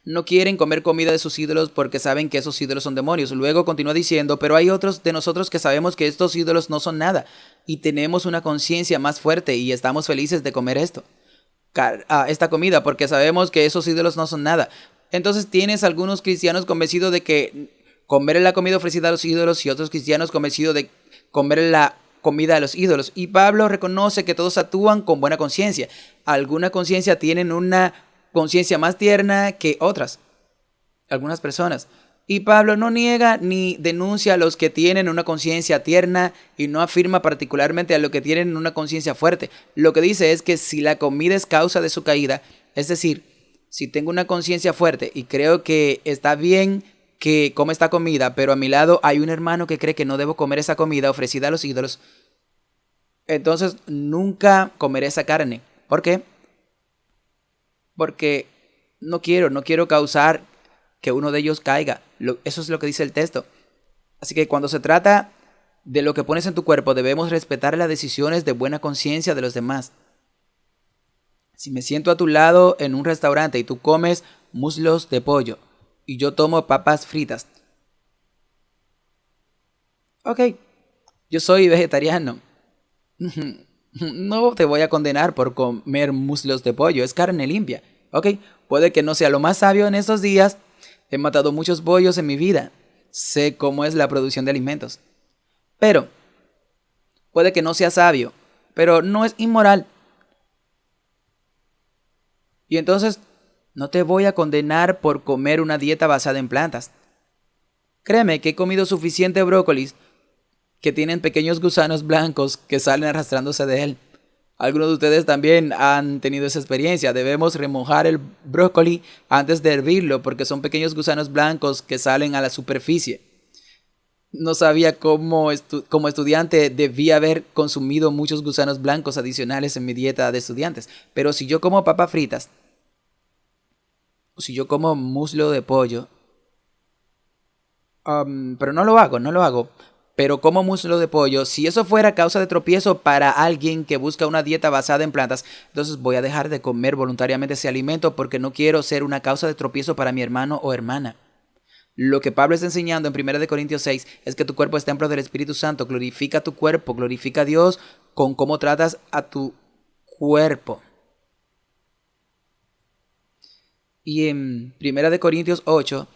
No quieren comer comida de sus ídolos porque saben que esos ídolos son demonios. Luego continúa diciendo, pero hay otros de nosotros que sabemos que estos ídolos no son nada y tenemos una conciencia más fuerte y estamos felices de comer esta comida porque sabemos que esos ídolos no son nada. Entonces tienes algunos cristianos convencidos de que comer la comida ofrecida a los ídolos y otros cristianos convencidos de comer la comida de los ídolos. Y Pablo reconoce que todos actúan con buena conciencia. Alguna conciencia tienen una conciencia más tierna que otras, algunas personas. Y Pablo no niega ni denuncia a los que tienen una conciencia tierna y no afirma particularmente a los que tienen una conciencia fuerte. Lo que dice es que si la comida es causa de su caída, es decir, si tengo una conciencia fuerte y creo que está bien que come esta comida, pero a mi lado hay un hermano que cree que no debo comer esa comida ofrecida a los ídolos, entonces nunca comeré esa carne. ¿Por qué? Porque no quiero causar que uno de ellos caiga. Eso es lo que dice el texto. Así que cuando se trata de lo que pones en tu cuerpo, debemos respetar las decisiones de buena conciencia de los demás. Si me siento a tu lado en un restaurante y tú comes muslos de pollo y yo tomo papas fritas, ok, yo soy vegetariano. No te voy a condenar por comer muslos de pollo, es carne limpia. Ok, puede que no sea lo más sabio en estos días. He matado muchos pollos en mi vida. Sé cómo es la producción de alimentos. Pero, puede que no sea sabio, pero no es inmoral. Y entonces, no te voy a condenar por comer una dieta basada en plantas. Créeme que he comido suficiente brócolis que tienen pequeños gusanos blancos que salen arrastrándose de él. Algunos de ustedes también han tenido esa experiencia. Debemos remojar el brócoli antes de hervirlo porque son pequeños gusanos blancos que salen a la superficie. No sabía como estudiante debía haber consumido muchos gusanos blancos adicionales en mi dieta de estudiantes. Pero si yo como papas fritas, o si yo como muslo de pollo, pero no lo hago. Pero como muslo de pollo, si eso fuera causa de tropiezo para alguien que busca una dieta basada en plantas, entonces voy a dejar de comer voluntariamente ese alimento porque no quiero ser una causa de tropiezo para mi hermano o hermana. Lo que Pablo está enseñando en 1 Corintios 6 es que tu cuerpo es templo del Espíritu Santo. Glorifica tu cuerpo, glorifica a Dios con cómo tratas a tu cuerpo. Y en 1 Corintios 8,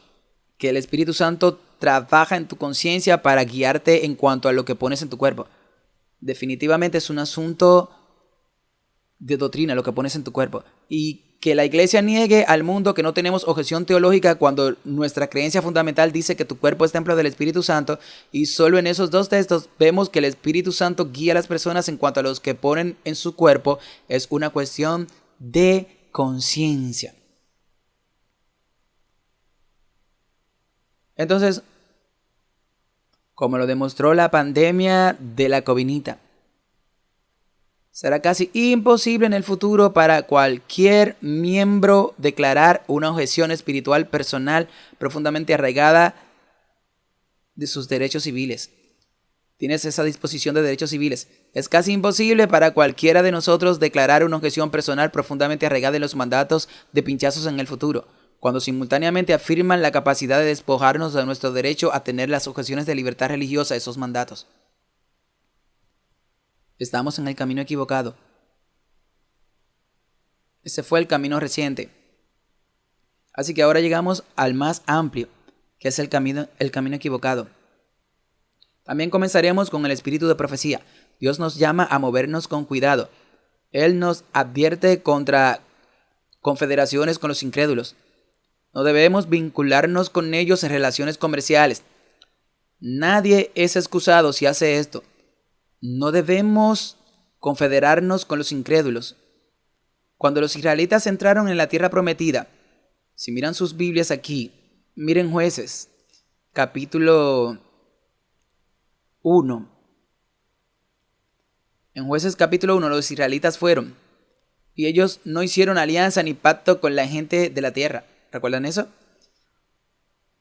que el Espíritu Santo trabaja en tu conciencia para guiarte en cuanto a lo que pones en tu cuerpo. Definitivamente es un asunto de doctrina lo que pones en tu cuerpo. Y que la iglesia niegue al mundo que no tenemos objeción teológica cuando nuestra creencia fundamental dice que tu cuerpo es templo del Espíritu Santo, y solo en esos dos textos vemos que el Espíritu Santo guía a las personas en cuanto a los que ponen en su cuerpo. Es una cuestión de conciencia. Entonces, como lo demostró la pandemia de la covinita, será casi imposible en el futuro para cualquier miembro declarar una objeción espiritual personal profundamente arraigada de sus derechos civiles. Tienes esa disposición de derechos civiles. Es casi imposible para cualquiera de nosotros declarar una objeción personal profundamente arraigada en los mandatos de pinchazos en el futuro, cuando simultáneamente afirman la capacidad de despojarnos de nuestro derecho a tener las objeciones de libertad religiosa a esos mandatos. Estamos en el camino equivocado. Ese fue el camino reciente. Así que ahora llegamos al más amplio, que es el camino equivocado. También comenzaremos con el espíritu de profecía. Dios nos llama a movernos con cuidado. Él nos advierte contra confederaciones con los incrédulos. No debemos vincularnos con ellos en relaciones comerciales. Nadie es excusado si hace esto. No debemos confederarnos con los incrédulos. Cuando los israelitas entraron en la tierra prometida, si miran sus Biblias aquí, miren Jueces, capítulo 1. En Jueces capítulo 1 los israelitas fueron, y ellos no hicieron alianza ni pacto con la gente de la tierra. ¿Recuerdan eso?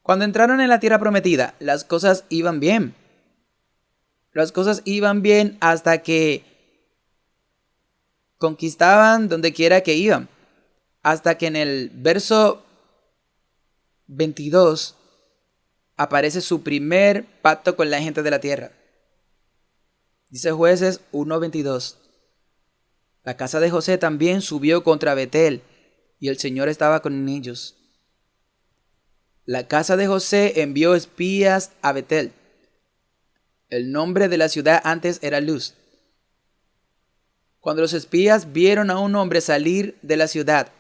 Cuando entraron en la tierra prometida, las cosas iban bien. Las cosas iban bien hasta que conquistaban donde quiera que iban. hasta que en el verso 22 aparece su primer pacto con la gente de la tierra. Dice Jueces 1:22. La casa de José también subió contra Betel, y el Señor estaba con ellos. La casa de José envió espías a Betel. El nombre de la ciudad antes era Luz. Cuando los espías vieron a un hombre salir de la ciudad,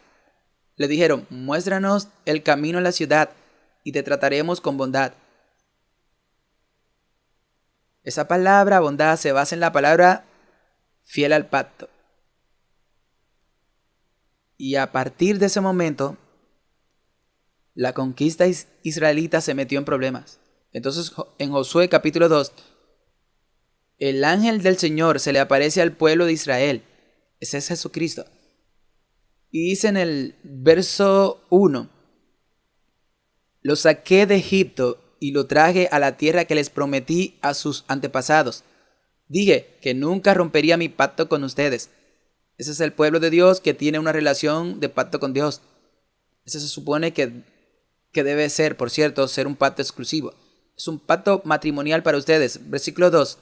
le dijeron: muéstranos el camino a la ciudad y te trataremos con bondad. Esa palabra bondad se basa en la palabra fiel al pacto. Y a partir de ese momento, la conquista israelita se metió en problemas. Entonces, en Josué capítulo 2, el ángel del Señor se le aparece al pueblo de Israel. Ese es Jesucristo. Y dice en el verso 1: lo saqué de Egipto y lo traje a la tierra que les prometí a sus antepasados. Dije que nunca rompería mi pacto con ustedes. Ese es el pueblo de Dios que tiene una relación de pacto con Dios. Ese se supone que debe ser, por cierto, ser un pacto exclusivo. Es un pacto matrimonial para ustedes. Versículo 2.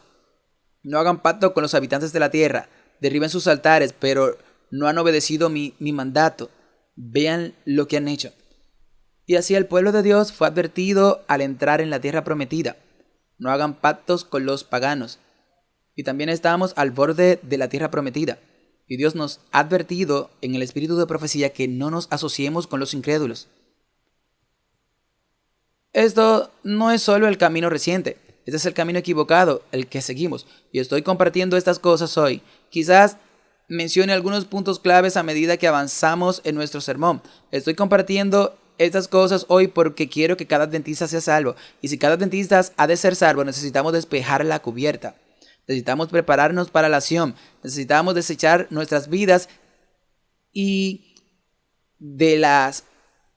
No hagan pacto con los habitantes de la tierra. Derriben sus altares, pero no han obedecido mi mandato. Vean lo que han hecho. Y así el pueblo de Dios fue advertido al entrar en la tierra prometida. No hagan pactos con los paganos. Y también estamos al borde de la tierra prometida. Y Dios nos ha advertido en el espíritu de profecía que no nos asociemos con los incrédulos. Esto no es solo el camino reciente. Este es el camino equivocado, el que seguimos. Y estoy compartiendo estas cosas hoy. Quizás mencione algunos puntos claves a medida que avanzamos en nuestro sermón. Estoy compartiendo estas cosas hoy porque quiero que cada adventista sea salvo. Y si cada adventista ha de ser salvo, necesitamos despejar la cubierta. Necesitamos prepararnos para la acción. Necesitamos desechar nuestras vidas y de las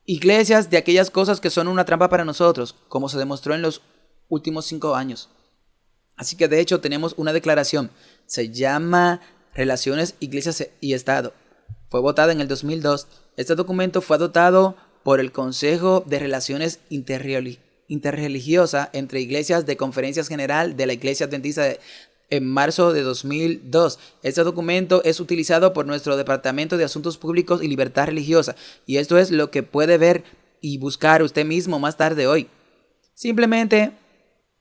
iglesias, de aquellas cosas que son una trampa para nosotros, como se demostró en los últimos 5 años. Así que de hecho tenemos una declaración. Se llama Relaciones, Iglesias y Estado. Fue votada en el 2002. Este documento fue adoptado por el Consejo de Relaciones Interreligiosa entre Iglesias de Conferencias General de la Iglesia Adventista en marzo de 2002. Este documento es utilizado por nuestro Departamento de Asuntos Públicos y Libertad Religiosa. Y esto es lo que puede ver y buscar usted mismo más tarde hoy. Simplemente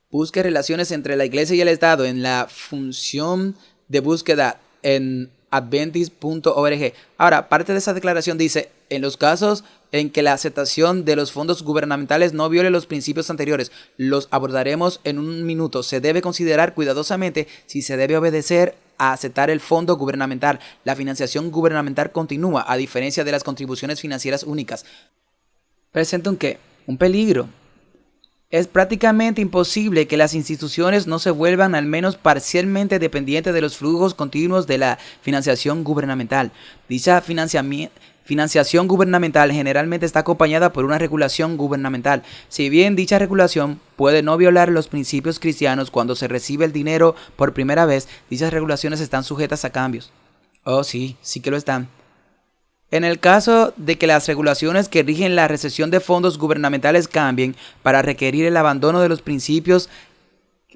busque relaciones entre la iglesia y el Estado en la función de búsqueda en adventist.org. Ahora, parte de esa declaración dice: en los casos en que la aceptación de los fondos gubernamentales no viole los principios anteriores, los abordaremos en un minuto. Se debe considerar cuidadosamente si se debe obedecer a aceptar el fondo gubernamental. La financiación gubernamental continúa, a diferencia de las contribuciones financieras únicas. ¿Presenta un qué? Un peligro. Es prácticamente imposible que las instituciones no se vuelvan al menos parcialmente dependientes de los flujos continuos de la financiación gubernamental. Dicha financiación gubernamental generalmente está acompañada por una regulación gubernamental. Si bien dicha regulación puede no violar los principios cristianos cuando se recibe el dinero por primera vez, dichas regulaciones están sujetas a cambios. Oh, sí que lo están. En el caso de que las regulaciones que rigen la recepción de fondos gubernamentales cambien para requerir el abandono de los principios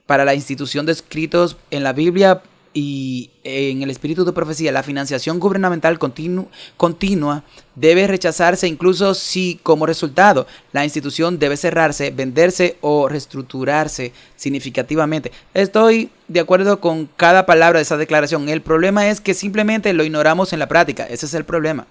para la institución descritos en la Biblia y en el espíritu de profecía, la financiación gubernamental continua debe rechazarse incluso si como resultado la institución debe cerrarse, venderse o reestructurarse significativamente. Estoy de acuerdo con cada palabra de esa declaración. El problema es que simplemente lo ignoramos en la práctica. Ese es el problema.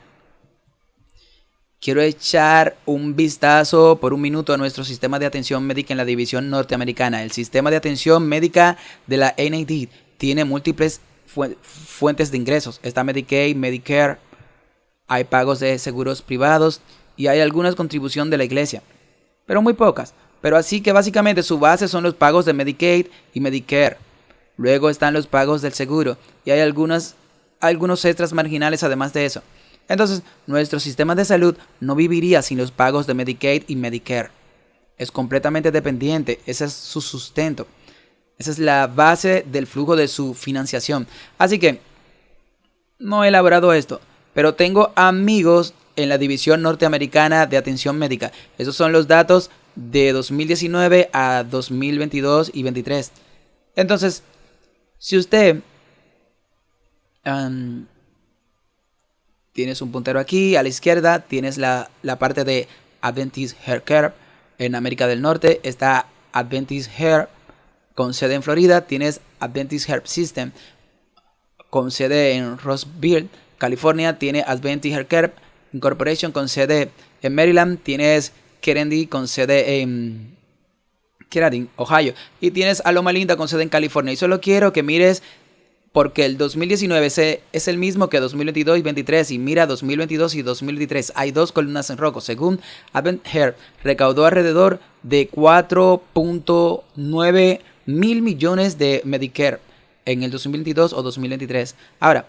Quiero echar un vistazo por un minuto a nuestro sistema de atención médica en la división norteamericana. El sistema de atención médica de la NAD tiene múltiples fuentes de ingresos. Está Medicaid, Medicare, hay pagos de seguros privados y hay algunas contribuciones de la iglesia, pero muy pocas. Pero así que básicamente su base son los pagos de Medicaid y Medicare. Luego están los pagos del seguro y hay algunos extras marginales además de eso. Entonces, nuestro sistema de salud no viviría sin los pagos de Medicaid y Medicare. Es completamente dependiente, ese es su sustento. Esa es la base del flujo de su financiación. Así que, no he elaborado esto, pero tengo amigos en la división norteamericana de atención médica. Esos son los datos de 2019 a 2022 y 23. Entonces, si usted tienes un puntero aquí a la izquierda, tienes la parte de Adventist Healthcare en América del Norte, está Adventist Health con sede en Florida, tienes Adventist Health System con sede en Roseville, California, tiene Adventist Healthcare Incorporation con sede en Maryland, tienes Kerendy con sede en Ohio, y tienes a Loma Linda con sede en California. Y solo quiero que mires, porque el 2019 es el mismo que 2022 y 2023, y mira 2022 y 2023, hay dos columnas en rojo. Según Advent Health, recaudó alrededor de 4.9 mil millones de Medicare en el 2022 o 2023. Ahora,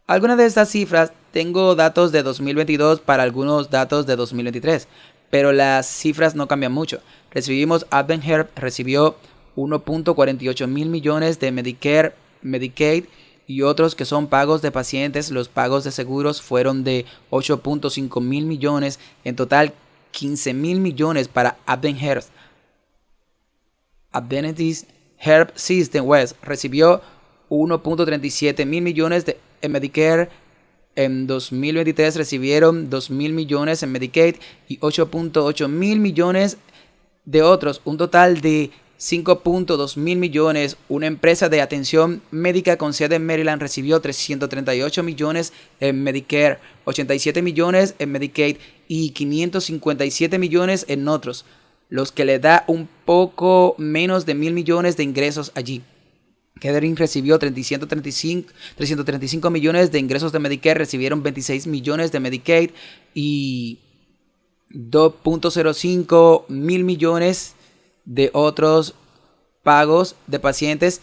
algunas de estas cifras, tengo datos de 2022 para algunos datos de 2023, pero las cifras no cambian mucho. Advent Health recibió 1.48 mil millones de Medicare, Medicaid y otros que son pagos de pacientes. Los pagos de seguros fueron de 8.5 mil millones, en total 15 mil millones para Advent Health. Adventist Health System West recibió 1.37 mil millones de Medicare. En 2023 recibieron 2 mil millones en Medicaid y 8.8 mil millones de otros, un total de 5.2 mil millones. Una empresa de atención médica con sede en Maryland recibió 338 millones en Medicare, 87 millones en Medicaid y 557 millones en otros, los que le da un poco menos de 1.000 millones de ingresos allí. Kettering recibió 335 millones de ingresos de Medicare, recibieron 26 millones de Medicaid y 2.05 mil millones de otros pagos de pacientes,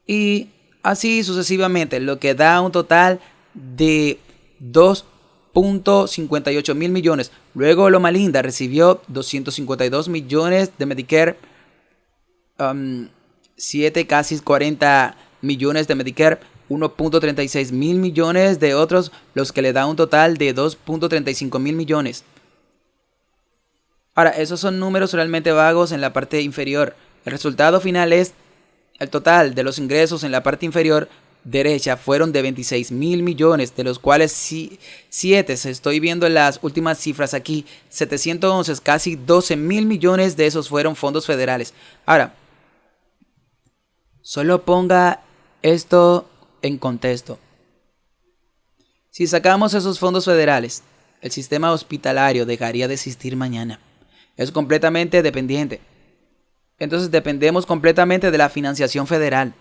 y así sucesivamente, lo que da un total de 2.58 mil millones. Luego Loma Linda recibió 252 millones de Medicare, 7 casi 40 millones de Medicare, 1.36 mil millones de otros, los que le da un total de 2.35 mil millones. Ahora, esos son números realmente vagos en la parte inferior. El resultado final es el total de los ingresos en la parte inferior derecha fueron de 26 mil millones, de los cuales 7, estoy viendo las últimas cifras aquí, 711, casi 12 mil millones de esos fueron fondos federales. Ahora, solo ponga esto en contexto. Si sacamos esos fondos federales, el sistema hospitalario dejaría de existir mañana. Es completamente dependiente. Entonces dependemos completamente de la financiación federal.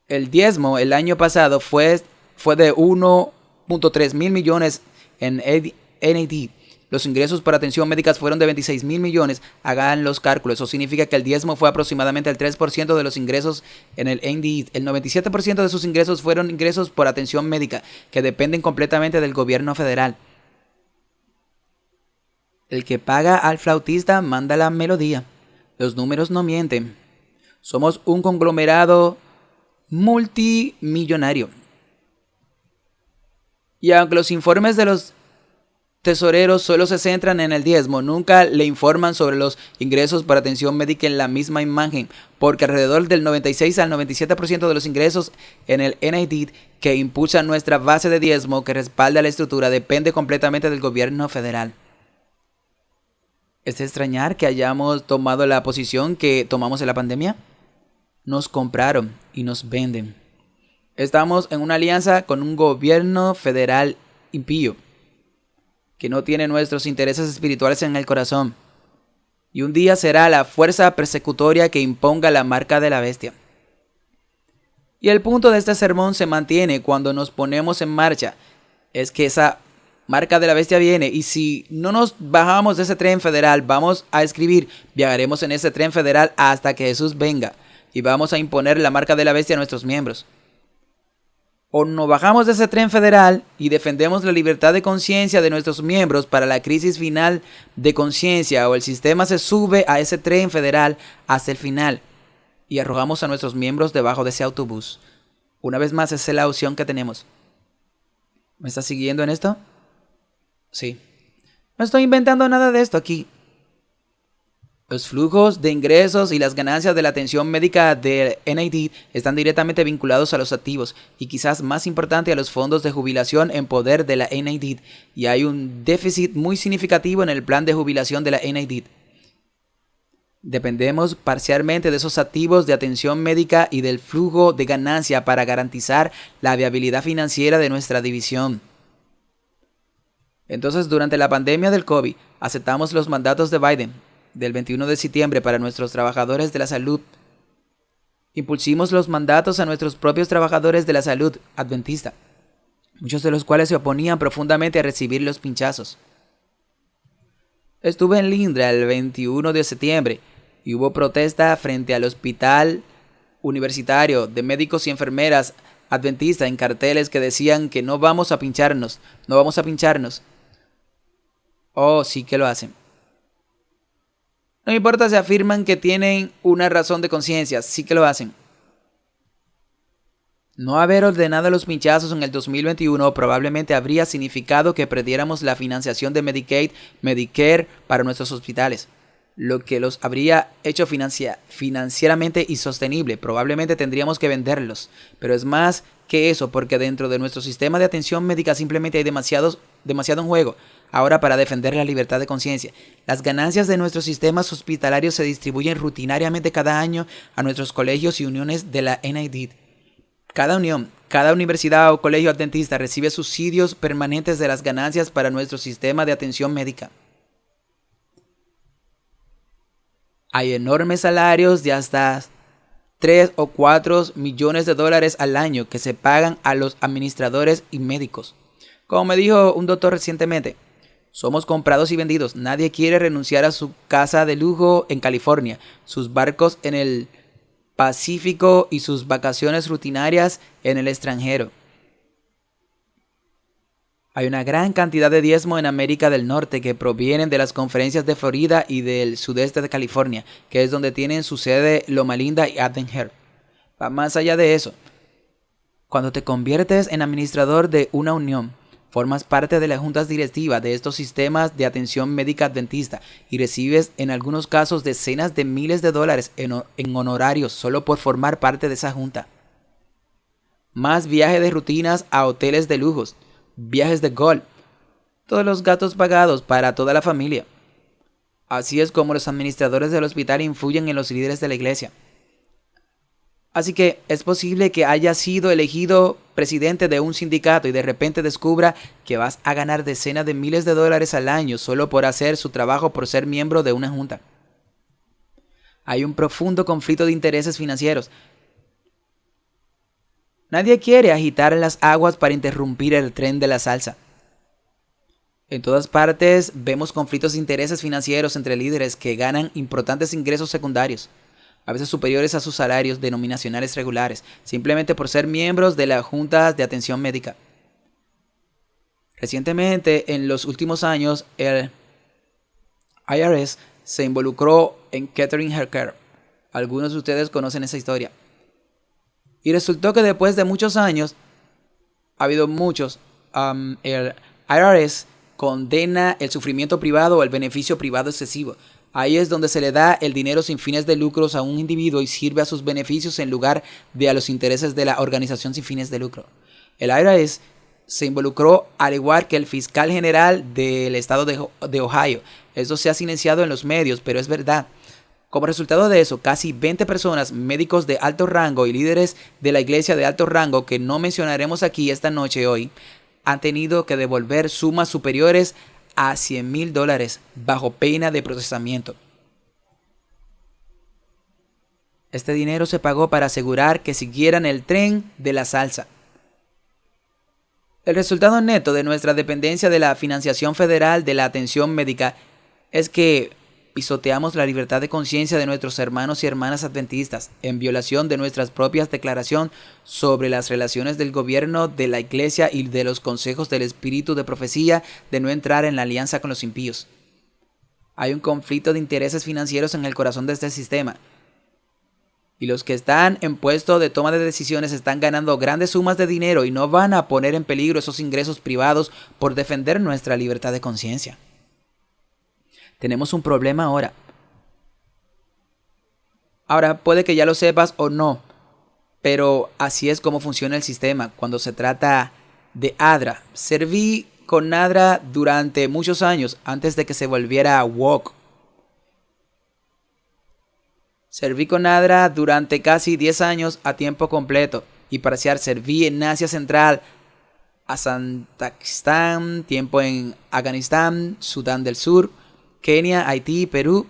El diezmo el año pasado fue de 1.3 mil millones en NAD. Los ingresos por atención médica fueron de 26 mil millones. Hagan los cálculos. Eso significa que el diezmo fue aproximadamente el 3% de los ingresos en el NDE. El 97% de sus ingresos fueron ingresos por atención médica, que dependen completamente del gobierno federal. El que paga al flautista manda la melodía. Los números no mienten. Somos un conglomerado multimillonario. Y aunque los informes de los tesoreros solo se centran en el diezmo, nunca le informan sobre los ingresos por atención médica en la misma imagen, porque alrededor del 96 al 97% de los ingresos en el NID que impulsa nuestra base de diezmo que respalda la estructura depende completamente del gobierno federal. ¿Es de extrañar que hayamos tomado la posición que tomamos en la pandemia? Nos compraron y nos venden. Estamos en una alianza con un gobierno federal impío, que no tiene nuestros intereses espirituales en el corazón. Y un día será la fuerza persecutoria que imponga la marca de la bestia. Y el punto de este sermón se mantiene cuando nos ponemos en marcha. Es que esa marca de la bestia viene, y si no nos bajamos de ese tren federal, vamos a escribir: viajaremos en ese tren federal hasta que Jesús venga, y vamos a imponer la marca de la bestia a nuestros miembros. O nos bajamos de ese tren federal y defendemos la libertad de conciencia de nuestros miembros para la crisis final de conciencia, o el sistema se sube a ese tren federal hasta el final y arrojamos a nuestros miembros debajo de ese autobús. Una vez más, esa es la opción que tenemos. ¿Me estás siguiendo en esto? Sí, no estoy inventando nada de esto aquí. Los flujos de ingresos y las ganancias de la atención médica del NID están directamente vinculados a los activos y quizás más importante a los fondos de jubilación en poder de la NID, y hay un déficit muy significativo en el plan de jubilación de la NID. Dependemos parcialmente de esos activos de atención médica y del flujo de ganancia para garantizar la viabilidad financiera de nuestra división. Entonces, durante la pandemia del COVID, aceptamos los mandatos de Biden del 21 de septiembre para nuestros trabajadores de la salud. Impulsimos los mandatos a nuestros propios trabajadores de la salud adventista, muchos de los cuales se oponían profundamente a recibir los pinchazos. Estuve en Lindra el 21 de septiembre y hubo protesta frente al hospital universitario de médicos y enfermeras adventistas en carteles que decían que no vamos a pincharnos, no vamos a pincharnos. Oh, sí que lo hacen. No importa si afirman que tienen una razón de conciencia, sí que lo hacen. No haber ordenado los pinchazos en el 2021 probablemente habría significado que perdiéramos la financiación de Medicaid, Medicare para nuestros hospitales, lo que los habría hecho financieramente insostenible. Probablemente tendríamos que venderlos, pero es más que eso, porque dentro de nuestro sistema de atención médica simplemente hay demasiado en juego ahora para defender la libertad de conciencia. Las ganancias de nuestros sistemas hospitalarios se distribuyen rutinariamente cada año a nuestros colegios y uniones de la NID. Cada unión, cada universidad o colegio adventista recibe subsidios permanentes de las ganancias para nuestro sistema de atención médica. Hay enormes salarios de hasta 3 o 4 millones de dólares al año que se pagan a los administradores y médicos. Como me dijo un doctor recientemente, somos comprados y vendidos. Nadie quiere renunciar a su casa de lujo en California, sus barcos en el Pacífico y sus vacaciones rutinarias en el extranjero. Hay una gran cantidad de diezmo en América del Norte que provienen de las conferencias de Florida y del sudeste de California, que es donde tienen su sede Loma Linda y Advent Heart. Va más allá de eso. Cuando te conviertes en administrador de una unión, formas parte de las juntas directivas de estos sistemas de atención médica adventista y recibes en algunos casos decenas de miles de dólares en honorarios solo por formar parte de esa junta. Más viajes de rutinas a hoteles de lujos, viajes de golf, todos los gastos pagados para toda la familia. Así es como los administradores del hospital influyen en los líderes de la iglesia. Así que es posible que haya sido elegido presidente de un sindicato y de repente descubra que vas a ganar decenas de miles de dólares al año solo por hacer su trabajo, por ser miembro de una junta. Hay un profundo conflicto de intereses financieros. Nadie quiere agitar las aguas para interrumpir el tren de la salsa. En todas partes vemos conflictos de intereses financieros entre líderes que ganan importantes ingresos secundarios, a veces superiores a sus salarios denominacionales regulares, simplemente por ser miembros de las juntas de atención médica. Recientemente, en los últimos años, el IRS se involucró en Catherine Healthcare. Algunos de ustedes conocen esa historia. Y resultó que después de muchos años, ha habido muchos, el IRS condena el sufrimiento privado o el beneficio privado excesivo. Ahí es donde se le da el dinero sin fines de lucros a un individuo y sirve a sus beneficios en lugar de a los intereses de la organización sin fines de lucro. El IRS se involucró al igual que el fiscal general del estado de Ohio. Eso se ha silenciado en los medios, pero es verdad. Como resultado de eso, casi 20 personas, médicos de alto rango y líderes de la iglesia de alto rango que no mencionaremos aquí esta noche hoy, han tenido que devolver sumas superiores a $100,000 bajo pena de procesamiento. Este dinero se pagó para asegurar que siguieran el tren de la salsa. El resultado neto de nuestra dependencia de la financiación federal de la atención médica es que pisoteamos la libertad de conciencia de nuestros hermanos y hermanas adventistas en violación de nuestras propias declaraciones sobre las relaciones del gobierno, de la iglesia y de los consejos del espíritu de profecía de no entrar en la alianza con los impíos. Hay un conflicto de intereses financieros en el corazón de este sistema. Y los que están en puesto de toma de decisiones están ganando grandes sumas de dinero y no van a poner en peligro esos ingresos privados por defender nuestra libertad de conciencia. Tenemos un problema ahora. Ahora, puede que ya lo sepas o no, pero así es como funciona el sistema cuando se trata de ADRA. Serví con ADRA durante muchos años antes de que se volviera woke. Serví con ADRA durante casi 10 años a tiempo completo y parcial. Serví en Asia Central, Azerbaiyán, tiempo en Afganistán, Sudán del Sur, Kenia, Haití, Perú,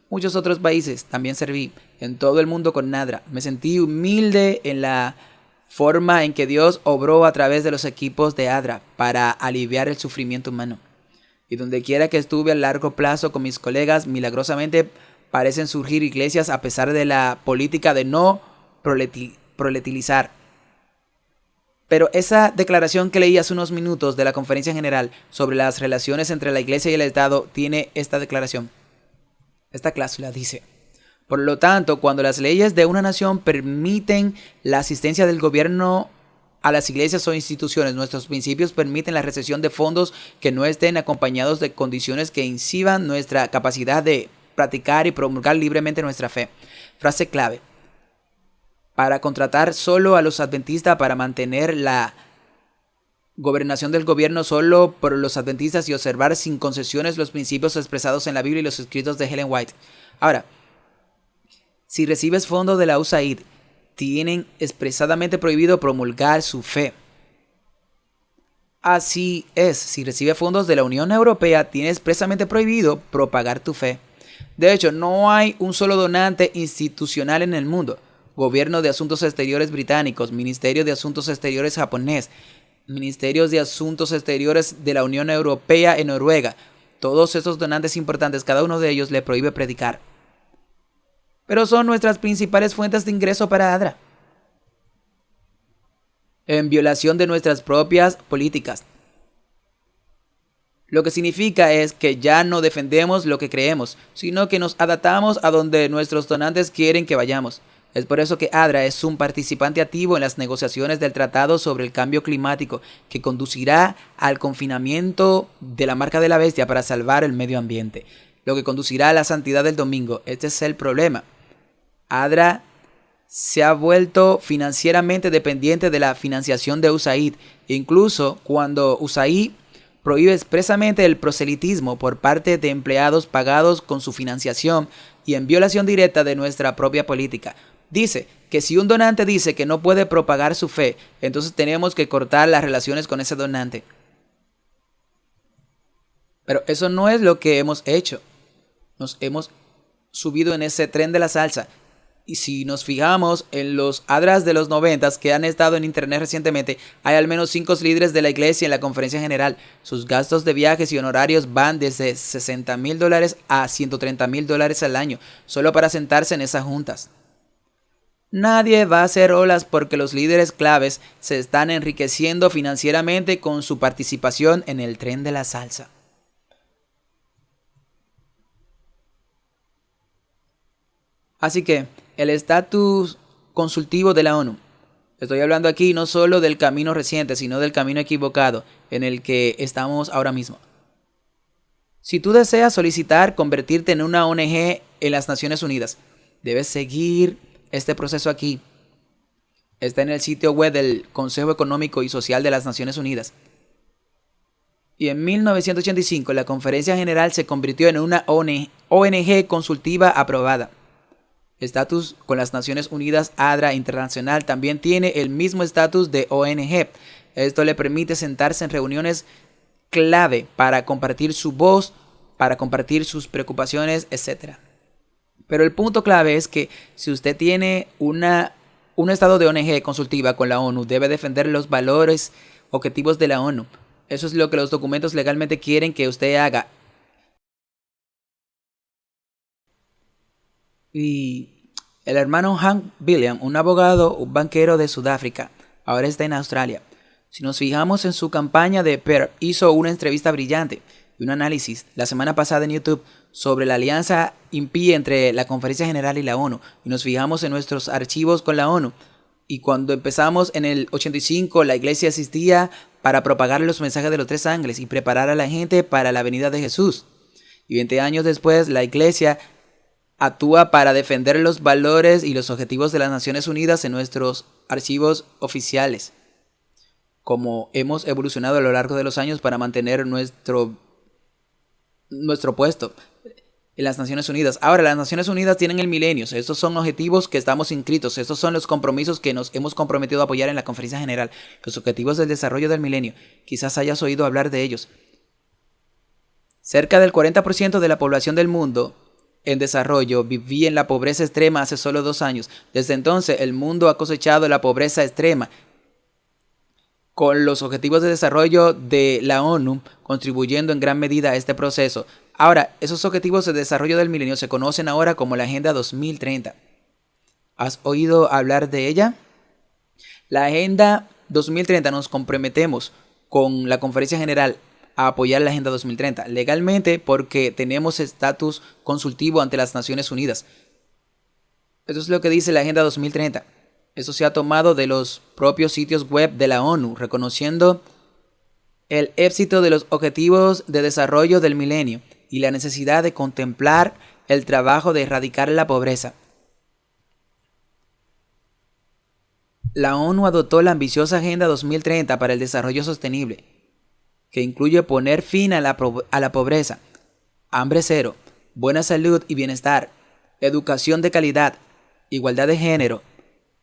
muchos otros países. También serví en todo el mundo con ADRA. Me sentí humilde en la forma en que Dios obró a través de los equipos de ADRA para aliviar el sufrimiento humano. Y donde quiera que estuve a largo plazo con mis colegas, milagrosamente parecen surgir iglesias a pesar de la política de no proletilizar. Pero esa declaración que leí hace unos minutos de la Conferencia General sobre las relaciones entre la iglesia y el Estado tiene esta declaración. Esta cláusula dice: por lo tanto, cuando las leyes de una nación permiten la asistencia del gobierno a las iglesias o instituciones, nuestros principios permiten la recepción de fondos que no estén acompañados de condiciones que incidan nuestra capacidad de practicar y promulgar libremente nuestra fe. Frase clave: para contratar solo a los adventistas, para mantener la gobernación del gobierno solo por los adventistas y observar sin concesiones los principios expresados en la Biblia y los escritos de Ellen White. Ahora, si recibes fondos de la USAID, tienen expresadamente prohibido promulgar su fe. Así es, si recibes fondos de la Unión Europea, tiene expresamente prohibido propagar tu fe. De hecho, no hay un solo donante institucional en el mundo. Gobierno de Asuntos Exteriores británicos, Ministerio de Asuntos Exteriores japonés, Ministerios de Asuntos Exteriores de la Unión Europea en Noruega. Todos esos donantes importantes, cada uno de ellos le prohíbe predicar. Pero son nuestras principales fuentes de ingreso para ADRA, en violación de nuestras propias políticas. Lo que significa es que ya no defendemos lo que creemos, sino que nos adaptamos a donde nuestros donantes quieren que vayamos. Es por eso que ADRA es un participante activo en las negociaciones del Tratado sobre el Cambio Climático, que conducirá al confinamiento de la marca de la bestia para salvar el medio ambiente, lo que conducirá a la santidad del domingo. Este es el problema. ADRA se ha vuelto financieramente dependiente de la financiación de USAID, incluso cuando USAID prohíbe expresamente el proselitismo por parte de empleados pagados con su financiación y en violación directa de nuestra propia política. Dice que si un donante dice que no puede propagar su fe, entonces tenemos que cortar las relaciones con ese donante. Pero eso no es lo que hemos hecho. Nos hemos subido en ese tren de la salsa. Y si nos fijamos en los ADRAs de los 90s que han estado en internet recientemente, hay al menos 5 líderes de la iglesia en la conferencia general. Sus gastos de viajes y honorarios van desde $60,000 a $130,000 al año, solo para sentarse en esas juntas. Nadie va a hacer olas porque los líderes claves se están enriqueciendo financieramente con su participación en el tren de la salsa. Así que el estatus consultivo de la ONU. Estoy hablando aquí no solo del camino reciente, sino del camino equivocado en el que estamos ahora mismo. Si tú deseas solicitar convertirte en una ONG en las Naciones Unidas, debes seguir este proceso aquí. Está en el sitio web del Consejo Económico y Social de las Naciones Unidas. Y en 1985 la Conferencia General se convirtió en una ONG consultiva aprobada. Estatus con las Naciones Unidas. ADRA Internacional también tiene el mismo estatus de ONG. Esto le permite sentarse en reuniones clave para compartir su voz, para compartir sus preocupaciones, etc. Pero el punto clave es que si usted tiene un estado de ONG consultiva con la ONU, debe defender los valores objetivos de la ONU. Eso es lo que los documentos legalmente quieren que usted haga. Y el hermano Hank William, un abogado, un banquero de Sudáfrica, ahora está en Australia. Si nos fijamos en su campaña de PER, hizo una entrevista brillante. un análisis la semana pasada en YouTube sobre la alianza impía entre la Conferencia General y la ONU, y nos fijamos en nuestros archivos con la ONU. Y cuando empezamos en el 85, la iglesia asistía para propagar los mensajes de los tres ángeles y preparar a la gente para la venida de Jesús. Y 20 años después, la iglesia actúa para defender los valores y los objetivos de las Naciones Unidas en nuestros archivos oficiales. Como hemos evolucionado a lo largo de los años para mantener nuestro puesto en las Naciones Unidas. Ahora, las Naciones Unidas tienen el milenio. Estos son objetivos que estamos inscritos. Estos son los compromisos que nos hemos comprometido a apoyar en la Conferencia General. Los objetivos del desarrollo del milenio. Quizás hayas oído hablar de ellos. Cerca del 40% de la población del mundo en desarrollo vivía en la pobreza extrema hace solo 2 años. Desde entonces, el mundo ha cosechado la pobreza extrema, con los objetivos de desarrollo de la ONU contribuyendo en gran medida a este proceso. Ahora, esos objetivos de desarrollo del milenio se conocen ahora como la Agenda 2030. ¿Has oído hablar de ella? La Agenda 2030 nos comprometemos con la Conferencia General a apoyar la Agenda 2030 legalmente porque tenemos estatus consultivo ante las Naciones Unidas. Eso es lo que dice la Agenda 2030. Eso se ha tomado de los propios sitios web de la ONU, reconociendo el éxito de los objetivos de desarrollo del milenio y la necesidad de contemplar el trabajo de erradicar la pobreza. La ONU adoptó la ambiciosa Agenda 2030 para el Desarrollo Sostenible, que incluye poner fin a la pobreza, hambre cero, buena salud y bienestar, educación de calidad, igualdad de género,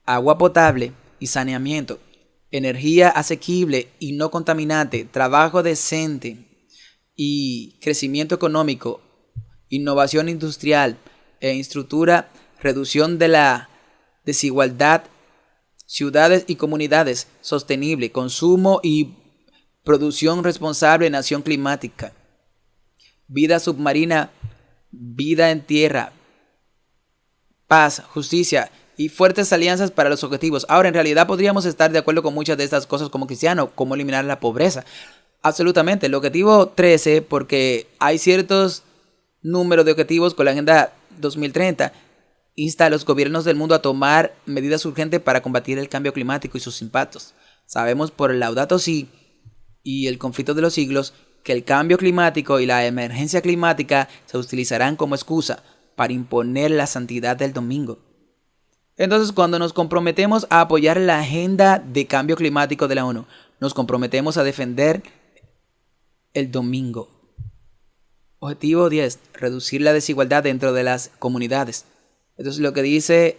agua potable y saneamiento, energía asequible y no contaminante, trabajo decente y crecimiento económico, innovación industrial e infraestructura, reducción de la desigualdad, ciudades y comunidades sostenible, consumo y producción responsable, nación climática, vida submarina, vida en tierra, paz, justicia y fuertes alianzas para los objetivos. Ahora, en realidad podríamos estar de acuerdo con muchas de estas cosas como cristianos, como eliminar la pobreza. Absolutamente, el objetivo 13, porque hay ciertos números de objetivos con la Agenda 2030, insta a los gobiernos del mundo a tomar medidas urgentes para combatir el cambio climático y sus impactos. Sabemos por el Laudato Si y el conflicto de los siglos que el cambio climático y la emergencia climática se utilizarán como excusa para imponer la santidad del domingo. Entonces, cuando nos comprometemos a apoyar la agenda de cambio climático de la ONU, nos comprometemos a defender el domingo. Objetivo 10. Reducir la desigualdad dentro de las comunidades. Esto es lo que dice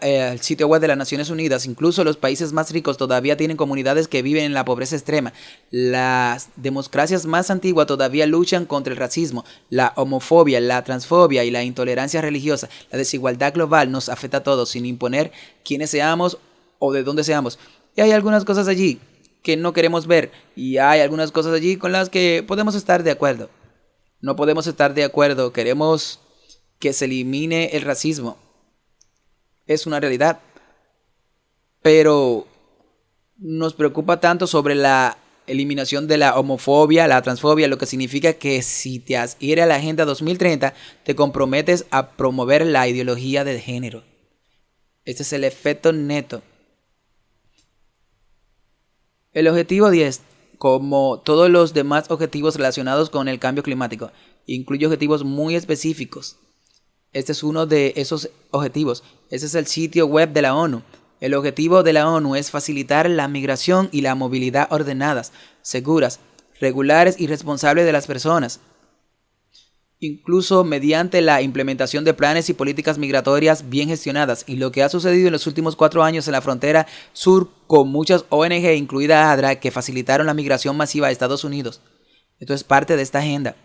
el sitio web de las Naciones Unidas. Incluso los países más ricos todavía tienen comunidades que viven en la pobreza extrema. Las democracias más antiguas todavía luchan contra el racismo, la homofobia, la transfobia y la intolerancia religiosa. La desigualdad global nos afecta a todos sin imponer quiénes seamos o de dónde seamos. Y hay algunas cosas allí que no queremos ver y hay algunas cosas allí con las que podemos estar de acuerdo. No podemos estar de acuerdo. Queremos que se elimine el racismo. Es una realidad, pero nos preocupa tanto sobre la eliminación de la homofobia, la transfobia, lo que significa que si te adhieres a la Agenda 2030, te comprometes a promover la ideología de género. Este es el efecto neto. El objetivo 10, como todos los demás objetivos relacionados con el cambio climático, incluye objetivos muy específicos. Este es uno de esos objetivos. Este es el sitio web de la ONU. El objetivo de la ONU es facilitar la migración y la movilidad ordenadas, seguras, regulares y responsables de las personas, incluso mediante la implementación de planes y políticas migratorias bien gestionadas. Y lo que ha sucedido en los últimos 4 años en la frontera sur con muchas ONG, incluida ADRA, que facilitaron la migración masiva a Estados Unidos. Esto es parte de esta agenda.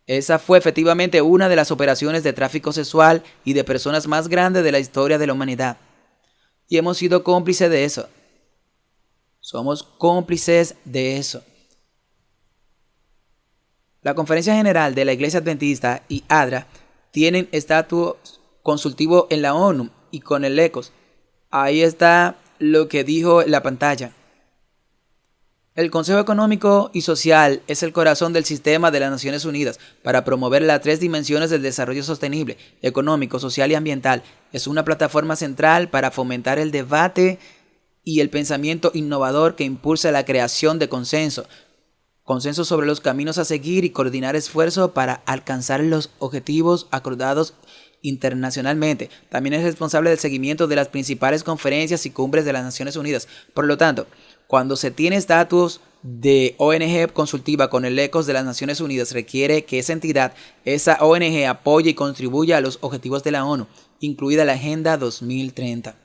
Esa fue efectivamente una de las operaciones de tráfico sexual y de personas más grandes de la historia de la humanidad. Y hemos sido cómplices de eso. Somos cómplices de eso. La Conferencia General de la Iglesia Adventista y ADRA tienen estatus consultivo en la ONU y con el ECOS. Ahí está lo que dijo en la pantalla. El Consejo Económico y Social es el corazón del sistema de las Naciones Unidas para promover las tres dimensiones del desarrollo sostenible, económico, social y ambiental. Es una plataforma central para fomentar el debate y el pensamiento innovador que impulsa la creación de consenso sobre los caminos a seguir y coordinar esfuerzos para alcanzar los objetivos acordados internacionalmente. También es responsable del seguimiento de las principales conferencias y cumbres de las Naciones Unidas. Por lo tanto, cuando se tiene estatus de ONG consultiva con el ecos de las Naciones Unidas, requiere que esa ONG apoye y contribuya a los objetivos de la ONU, incluida la Agenda 2030.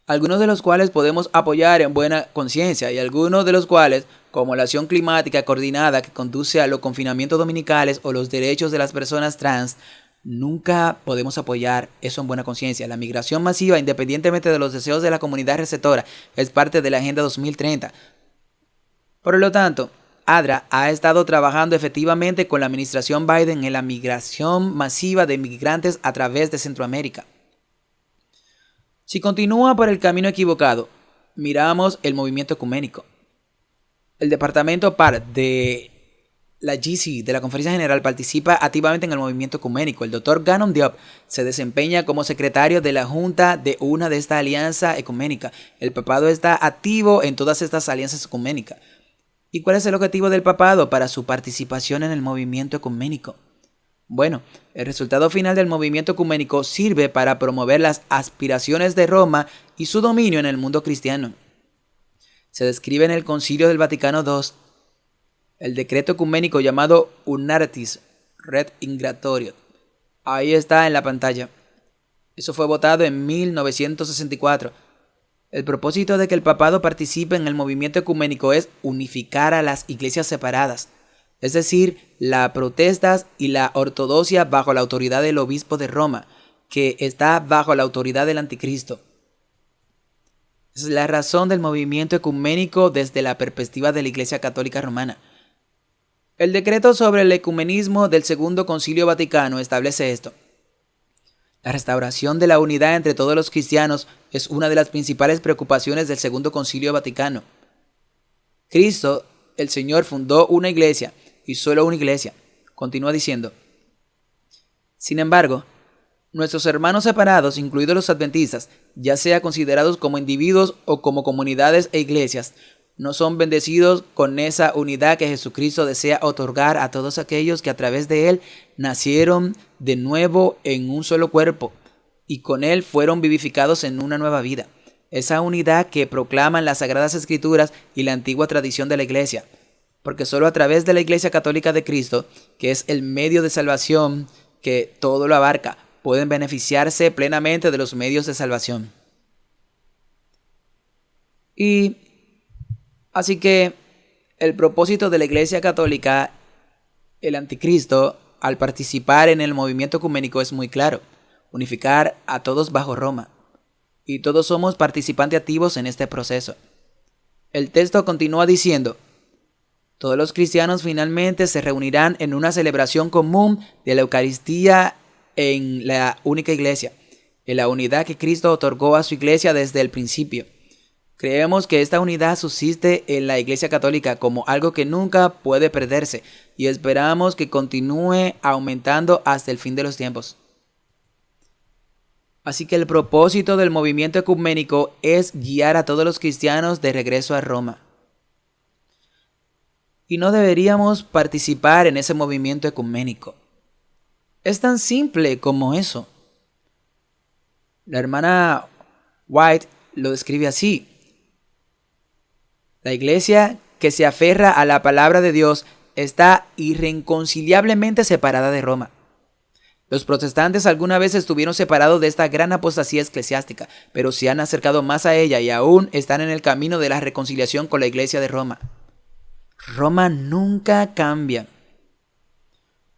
Algunos de los cuales podemos apoyar en buena conciencia y algunos de los cuales, como la acción climática coordinada que conduce a los confinamientos dominicales o los derechos de las personas trans, nunca podemos apoyar eso en buena conciencia. La migración masiva, independientemente de los deseos de la comunidad receptora, es parte de la Agenda 2030. Por lo tanto, ADRA ha estado trabajando efectivamente con la administración Biden en la migración masiva de migrantes a través de Centroamérica. Si continúa por el camino equivocado, miramos el movimiento ecuménico. El departamento PAR de la GC de la Conferencia General participa activamente en el movimiento ecuménico. El Dr. Gannon Diop se desempeña como secretario de la Junta de una de esta alianza ecuménica. El papado está activo en todas estas alianzas ecuménicas. ¿Y cuál es el objetivo del papado para su participación en el movimiento ecuménico? Bueno, el resultado final del movimiento ecuménico sirve para promover las aspiraciones de Roma y su dominio en el mundo cristiano. Se describe en el Concilio del Vaticano II el decreto ecuménico llamado Unartis Red Ingratorio. Ahí está en la pantalla. Eso fue votado en 1964. El propósito de que el papado participe en el movimiento ecuménico es unificar a las iglesias separadas, es decir, las protestas y la ortodoxia bajo la autoridad del obispo de Roma, que está bajo la autoridad del anticristo. Esa es la razón del movimiento ecuménico desde la perspectiva de la Iglesia Católica Romana. El decreto sobre el ecumenismo del Segundo Concilio Vaticano establece esto. La restauración de la unidad entre todos los cristianos es una de las principales preocupaciones del Segundo Concilio Vaticano. Cristo, el Señor, fundó una iglesia, y solo una iglesia. Continúa diciendo: sin embargo, nuestros hermanos separados, incluidos los adventistas, ya sea considerados como individuos o como comunidades e iglesias, no son bendecidos con esa unidad que Jesucristo desea otorgar a todos aquellos que a través de Él nacieron de nuevo en un solo cuerpo y con Él fueron vivificados en una nueva vida. Esa unidad que proclaman las Sagradas Escrituras y la antigua tradición de la Iglesia. Porque solo a través de la Iglesia Católica de Cristo, que es el medio de salvación que todo lo abarca, pueden beneficiarse plenamente de los medios de salvación. Y así que el propósito de la Iglesia Católica, el anticristo, al participar en el movimiento ecuménico es muy claro: unificar a todos bajo Roma. Y todos somos participantes activos en este proceso. El texto continúa diciendo: todos los cristianos finalmente se reunirán en una celebración común de la Eucaristía en la única iglesia, en la unidad que Cristo otorgó a su iglesia desde el principio. Creemos que esta unidad subsiste en la Iglesia Católica como algo que nunca puede perderse y esperamos que continúe aumentando hasta el fin de los tiempos. Así que el propósito del movimiento ecuménico es guiar a todos los cristianos de regreso a Roma. Y no deberíamos participar en ese movimiento ecuménico. Es tan simple como eso. La hermana White lo describe así: la iglesia que se aferra a la palabra de Dios está irreconciliablemente separada de Roma. Los protestantes alguna vez estuvieron separados de esta gran apostasía eclesiástica, pero se han acercado más a ella y aún están en el camino de la reconciliación con la iglesia de Roma. Roma nunca cambia.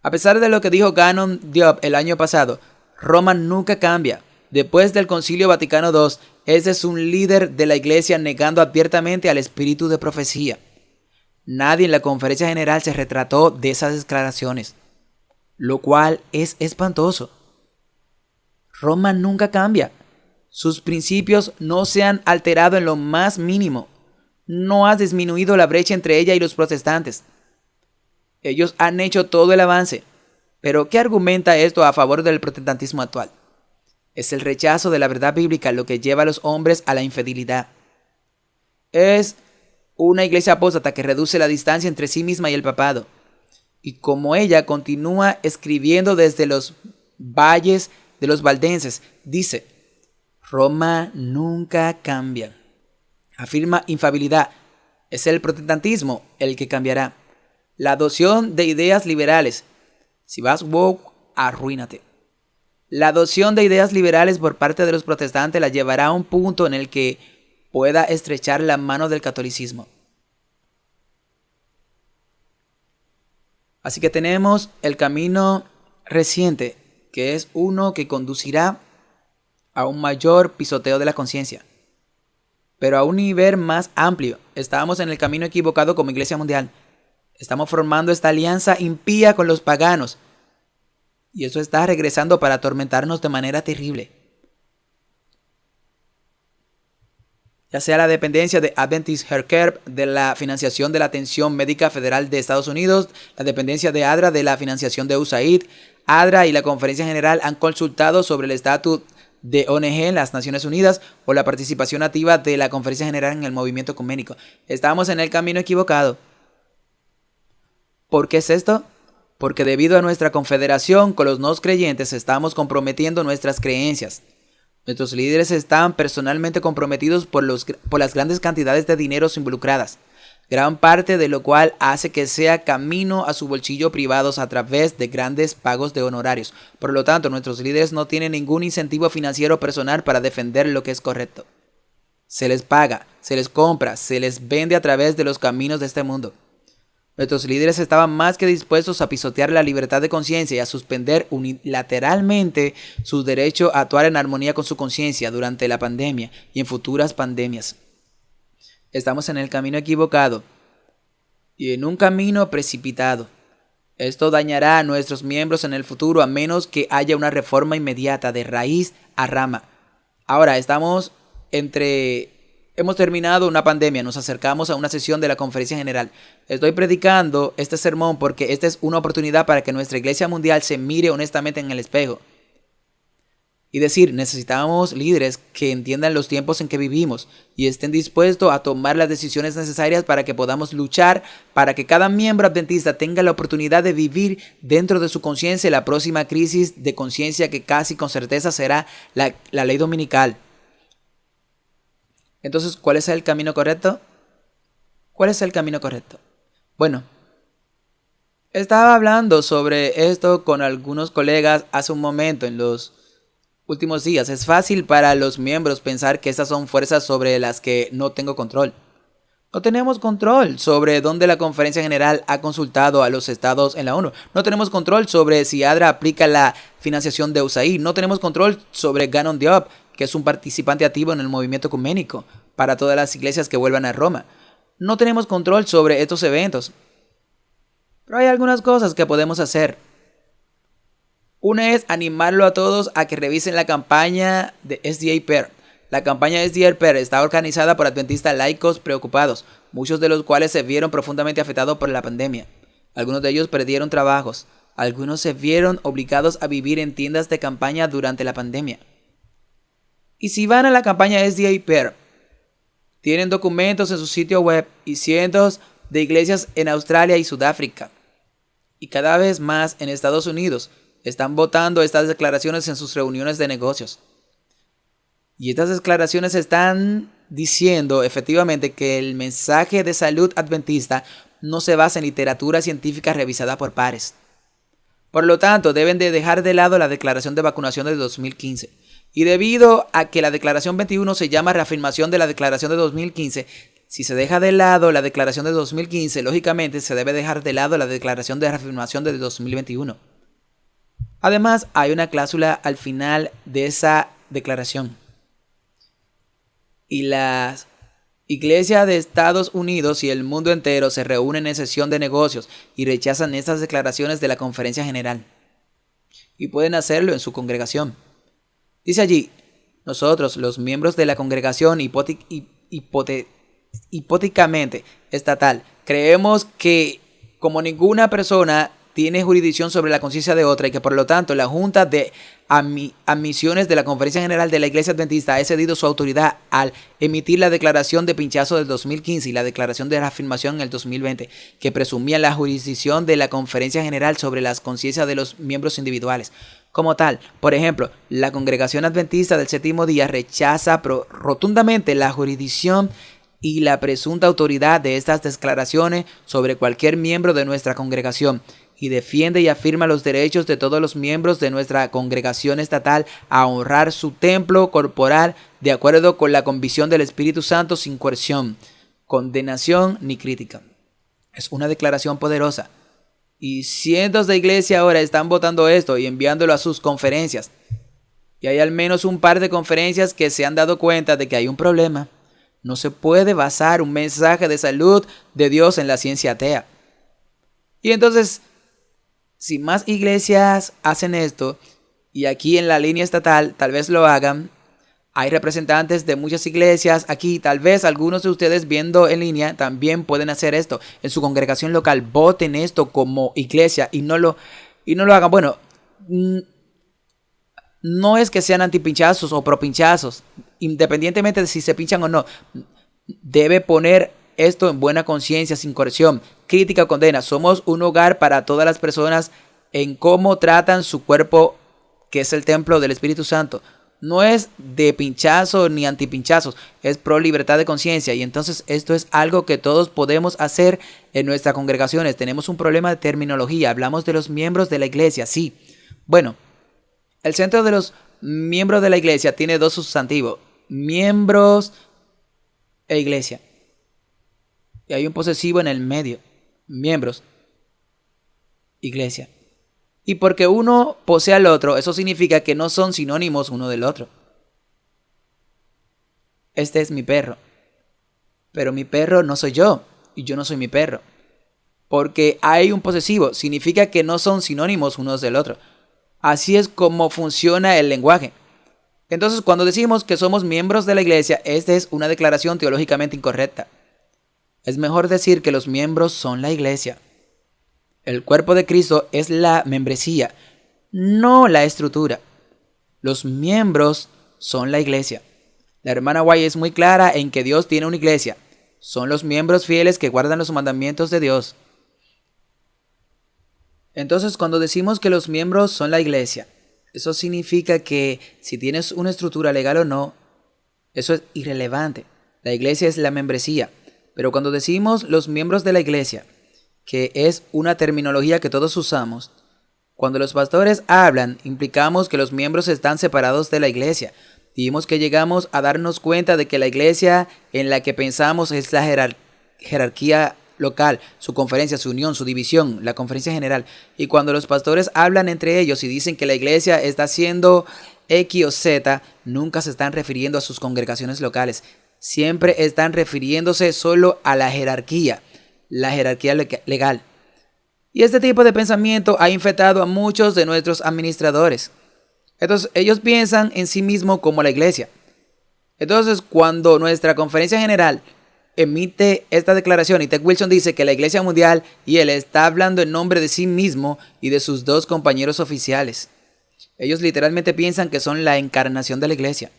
A pesar de lo que dijo Gannon Diop el año pasado, Roma nunca cambia. Después del Concilio Vaticano II, ese es un líder de la iglesia negando abiertamente al espíritu de profecía. Nadie en la conferencia general se retrató de esas declaraciones, lo cual es espantoso. Roma nunca cambia. Sus principios no se han alterado en lo más mínimo. No has disminuido la brecha entre ella y los protestantes. Ellos han hecho todo el avance. Pero ¿qué argumenta esto a favor del protestantismo actual? Es el rechazo de la verdad bíblica lo que lleva a los hombres a la infidelidad. Es una iglesia apóstata que reduce la distancia entre sí misma y el papado. Y como ella continúa escribiendo desde los valles de los valdenses, dice: Roma nunca cambia. Afirma infalibilidad. Es el protestantismo el que cambiará. La adopción de ideas liberales. Si vas woke, arruínate. La adopción de ideas liberales por parte de los protestantes la llevará a un punto en el que pueda estrechar la mano del catolicismo. Así que tenemos el camino reciente, que es uno que conducirá a un mayor pisoteo de la conciencia, pero a un nivel más amplio. Estábamos en el camino equivocado como Iglesia Mundial. Estamos formando esta alianza impía con los paganos, y eso está regresando para atormentarnos de manera terrible. Ya sea la dependencia de Adventist Healthcare de la financiación de la atención médica federal de Estados Unidos, la dependencia de ADRA de la financiación de USAID. ADRA y la Conferencia General han consultado sobre el estatus de ONG en las Naciones Unidas o la participación activa de la Conferencia General en el movimiento ecuménico. Estamos en el camino equivocado. ¿Por qué es esto? Porque debido a nuestra confederación con los no creyentes estamos comprometiendo nuestras creencias. Nuestros líderes están personalmente comprometidos por las grandes cantidades de dinero involucradas, gran parte de lo cual hace que sea camino a su bolsillo privados a través de grandes pagos de honorarios. Por lo tanto, nuestros líderes no tienen ningún incentivo financiero personal para defender lo que es correcto. Se les paga, se les compra, se les vende a través de los caminos de este mundo. Nuestros líderes estaban más que dispuestos a pisotear la libertad de conciencia y a suspender unilateralmente su derecho a actuar en armonía con su conciencia durante la pandemia y en futuras pandemias. Estamos en el camino equivocado y en un camino precipitado. Esto dañará a nuestros miembros en el futuro a menos que haya una reforma inmediata de raíz a rama. Ahora hemos terminado una pandemia, nos acercamos a una sesión de la Conferencia General. Estoy predicando este sermón porque esta es una oportunidad para que nuestra Iglesia Mundial se mire honestamente en el espejo y decir: necesitamos líderes que entiendan los tiempos en que vivimos y estén dispuestos a tomar las decisiones necesarias para que podamos luchar para que cada miembro adventista tenga la oportunidad de vivir dentro de su conciencia la próxima crisis de conciencia que casi con certeza será la ley dominical. Entonces, ¿cuál es el camino correcto? ¿Cuál es el camino correcto? Bueno, estaba hablando sobre esto con algunos colegas hace un momento en los últimos días. Es fácil para los miembros pensar que estas son fuerzas sobre las que no tengo control. No tenemos control sobre dónde la Conferencia General ha consultado a los estados en la ONU. No tenemos control sobre si ADRA aplica la financiación de USAID. No tenemos control sobre Gannon Diop, que es un participante activo en el movimiento ecuménico para todas las iglesias que vuelvan a Roma. No tenemos control sobre estos eventos. Pero hay algunas cosas que podemos hacer. Una es animarlo a todos a que revisen la campaña de SDA PAIR. La campaña SDA PAIR está organizada por adventistas laicos preocupados, muchos de los cuales se vieron profundamente afectados por la pandemia. Algunos de ellos perdieron trabajos. Algunos se vieron obligados a vivir en tiendas de campaña durante la pandemia. Y si van a la campaña SDA PAIR, tienen documentos en su sitio web y cientos de iglesias en Australia y Sudáfrica. Y cada vez más en Estados Unidos están votando estas declaraciones en sus reuniones de negocios. Y estas declaraciones están diciendo efectivamente que el mensaje de salud adventista no se basa en literatura científica revisada por pares. Por lo tanto, deben de dejar de lado la declaración de vacunación de 2015. Y debido a que la declaración 21 se llama reafirmación de la declaración de 2015, si se deja de lado la declaración de 2015, lógicamente se debe dejar de lado la declaración de reafirmación de 2021. Además, hay una cláusula al final de esa declaración. Y las iglesias de Estados Unidos y el mundo entero se reúnen en sesión de negocios y rechazan estas declaraciones de la Conferencia General. Y pueden hacerlo en su congregación. Dice allí: Nosotros, los miembros de la congregación hipotéticamente estatal, creemos que como ninguna persona tiene jurisdicción sobre la conciencia de otra y que por lo tanto la Junta de Admisiones de la Conferencia General de la Iglesia Adventista ha cedido su autoridad al emitir la declaración de pinchazo del 2015 y la declaración de reafirmación en el 2020, que presumía la jurisdicción de la Conferencia General sobre las conciencias de los miembros individuales. Como tal, por ejemplo, la Congregación Adventista del Séptimo Día rechaza rotundamente la jurisdicción y la presunta autoridad de estas declaraciones sobre cualquier miembro de nuestra congregación, y defiende y afirma los derechos de todos los miembros de nuestra congregación estatal a honrar su templo corporal de acuerdo con la convicción del Espíritu Santo sin coerción, condenación ni crítica. Es una declaración poderosa. Y cientos de iglesias ahora están votando esto y enviándolo a sus conferencias. Y hay al menos un par de conferencias que se han dado cuenta de que hay un problema. No se puede basar un mensaje de salud de Dios en la ciencia atea. Y entonces, si más iglesias hacen esto, y aquí en la línea estatal tal vez lo hagan, hay representantes de muchas iglesias aquí, tal vez algunos de ustedes viendo en línea también pueden hacer esto. En su congregación local, voten esto como iglesia y no lo hagan. Bueno, no es que sean antipinchazos o propinchazos, independientemente de si se pinchan o no, debe poner esto en buena conciencia, sin coerción, crítica o condena. Somos un hogar para todas las personas en cómo tratan su cuerpo, que es el templo del Espíritu Santo. No es de pinchazos ni antipinchazos, es pro libertad de conciencia. Y entonces esto es algo que todos podemos hacer en nuestras congregaciones. Tenemos un problema de terminología. Hablamos de los miembros de la iglesia, sí. Bueno, el centro de los miembros de la iglesia tiene dos sustantivos: miembros e iglesia. Y hay un posesivo en el medio: miembros, iglesia. Y porque uno posee al otro, eso significa que no son sinónimos uno del otro. Este es mi perro, pero mi perro no soy yo, y yo no soy mi perro. Porque hay un posesivo, significa que no son sinónimos unos del otro. Así es como funciona el lenguaje. Entonces, cuando decimos que somos miembros de la iglesia, esta es una declaración teológicamente incorrecta. Es mejor decir que los miembros son la iglesia. El cuerpo de Cristo es la membresía, no la estructura. Los miembros son la iglesia. La hermana White es muy clara en que Dios tiene una iglesia. Son los miembros fieles que guardan los mandamientos de Dios. Entonces, cuando decimos que los miembros son la iglesia, eso significa que si tienes una estructura legal o no, eso es irrelevante. La iglesia es la membresía. Pero cuando decimos los miembros de la iglesia, que es una terminología que todos usamos, cuando los pastores hablan, implicamos que los miembros están separados de la iglesia. Dijimos que llegamos a darnos cuenta de que la iglesia en la que pensamos es la jerarquía local, su conferencia, su unión, su división, la conferencia general. Y cuando los pastores hablan entre ellos y dicen que la iglesia está haciendo X o Z, nunca se están refiriendo a sus congregaciones locales. Siempre están refiriéndose solo a la jerarquía legal. Y este tipo de pensamiento ha infectado a muchos de nuestros administradores. Entonces, ellos piensan en sí mismos como la iglesia. Entonces, cuando nuestra conferencia general emite esta declaración y Ted Wilson dice que la iglesia mundial, y él está hablando en nombre de sí mismo y de sus dos compañeros oficiales, ellos literalmente piensan que son la encarnación de la iglesia.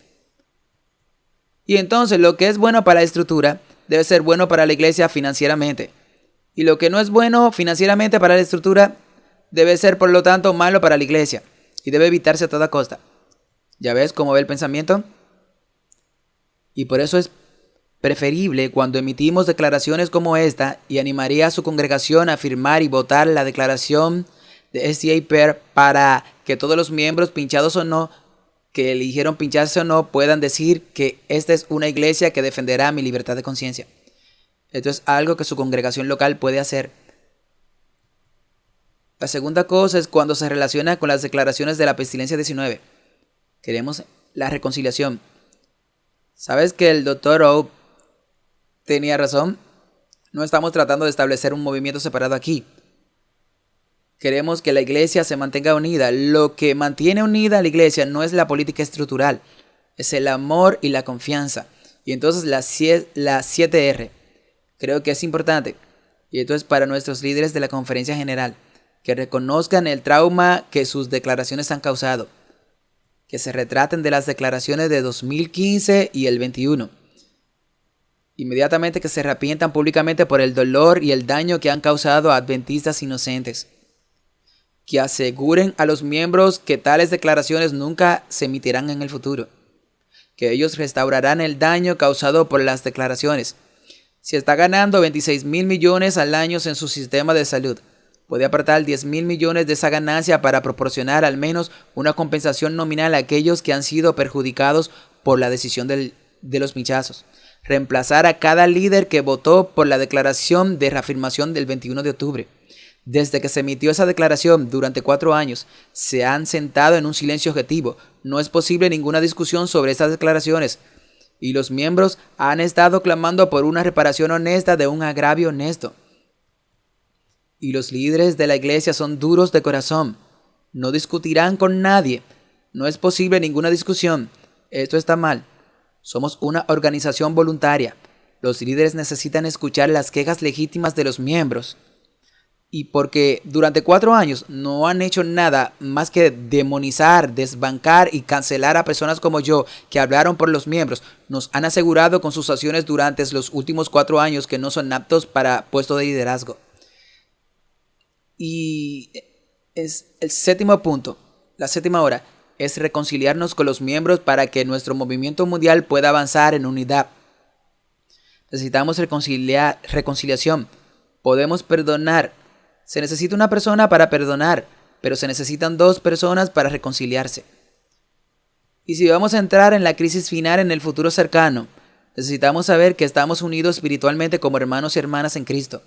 Y entonces lo que es bueno para la estructura debe ser bueno para la iglesia financieramente. Y lo que no es bueno financieramente para la estructura debe ser por lo tanto malo para la iglesia. Y debe evitarse a toda costa. ¿Ya ves cómo ve el pensamiento? Y por eso es preferible cuando emitimos declaraciones como esta, y animaría a su congregación a firmar y votar la declaración de SDA PAIR para que todos los miembros, pinchados o no, que eligieron pincharse o no, puedan decir que esta es una iglesia que defenderá mi libertad de conciencia. Esto es algo que su congregación local puede hacer. La segunda cosa es cuando se relaciona con las declaraciones de la pestilencia 19. Queremos la reconciliación. ¿Sabes que el Dr. O tenía razón? No estamos tratando de establecer un movimiento separado aquí. Queremos que la iglesia se mantenga unida. Lo que mantiene unida a la iglesia no es la política estructural. es el amor y la confianza. Y entonces la 7R, creo que es importante. Y esto es para nuestros líderes de la conferencia general, que reconozcan el trauma que sus declaraciones han causado, que se retraten de las declaraciones de 2015 y el 21. Inmediatamente que se arrepientan públicamente por el dolor y el daño que han causado a adventistas inocentes. Que aseguren a los miembros que tales declaraciones nunca se emitirán en el futuro. Que ellos restaurarán el daño causado por las declaraciones. Si está ganando 26,000 millones al año en su sistema de salud, puede apartar 10,000 millones de esa ganancia para proporcionar al menos una compensación nominal a aquellos que han sido perjudicados por la decisión de los michazos. Reemplazar a cada líder que votó por la declaración de reafirmación del 21 de octubre. Desde que se emitió esa declaración durante 4 años, se han sentado en un silencio objetivo. No es posible ninguna discusión sobre estas declaraciones. Y los miembros han estado clamando por una reparación honesta de un agravio honesto. Y los líderes de la iglesia son duros de corazón. No discutirán con nadie. No es posible ninguna discusión. Esto está mal. Somos una organización voluntaria. Los líderes necesitan escuchar las quejas legítimas de los miembros. Y porque durante 4 años no han hecho nada más que demonizar, desbancar y cancelar a personas como yo que hablaron por los miembros, nos han asegurado con sus acciones durante los últimos 4 años que no son aptos para puestos de liderazgo. Y es el séptimo punto, la séptima hora, es reconciliarnos con los miembros para que nuestro movimiento mundial pueda avanzar en unidad. Necesitamos reconciliación. Podemos perdonar. Se necesita una persona para perdonar, pero se necesitan 2 personas para reconciliarse. Y si vamos a entrar en la crisis final en el futuro cercano, necesitamos saber que estamos unidos espiritualmente como hermanos y hermanas en Cristo.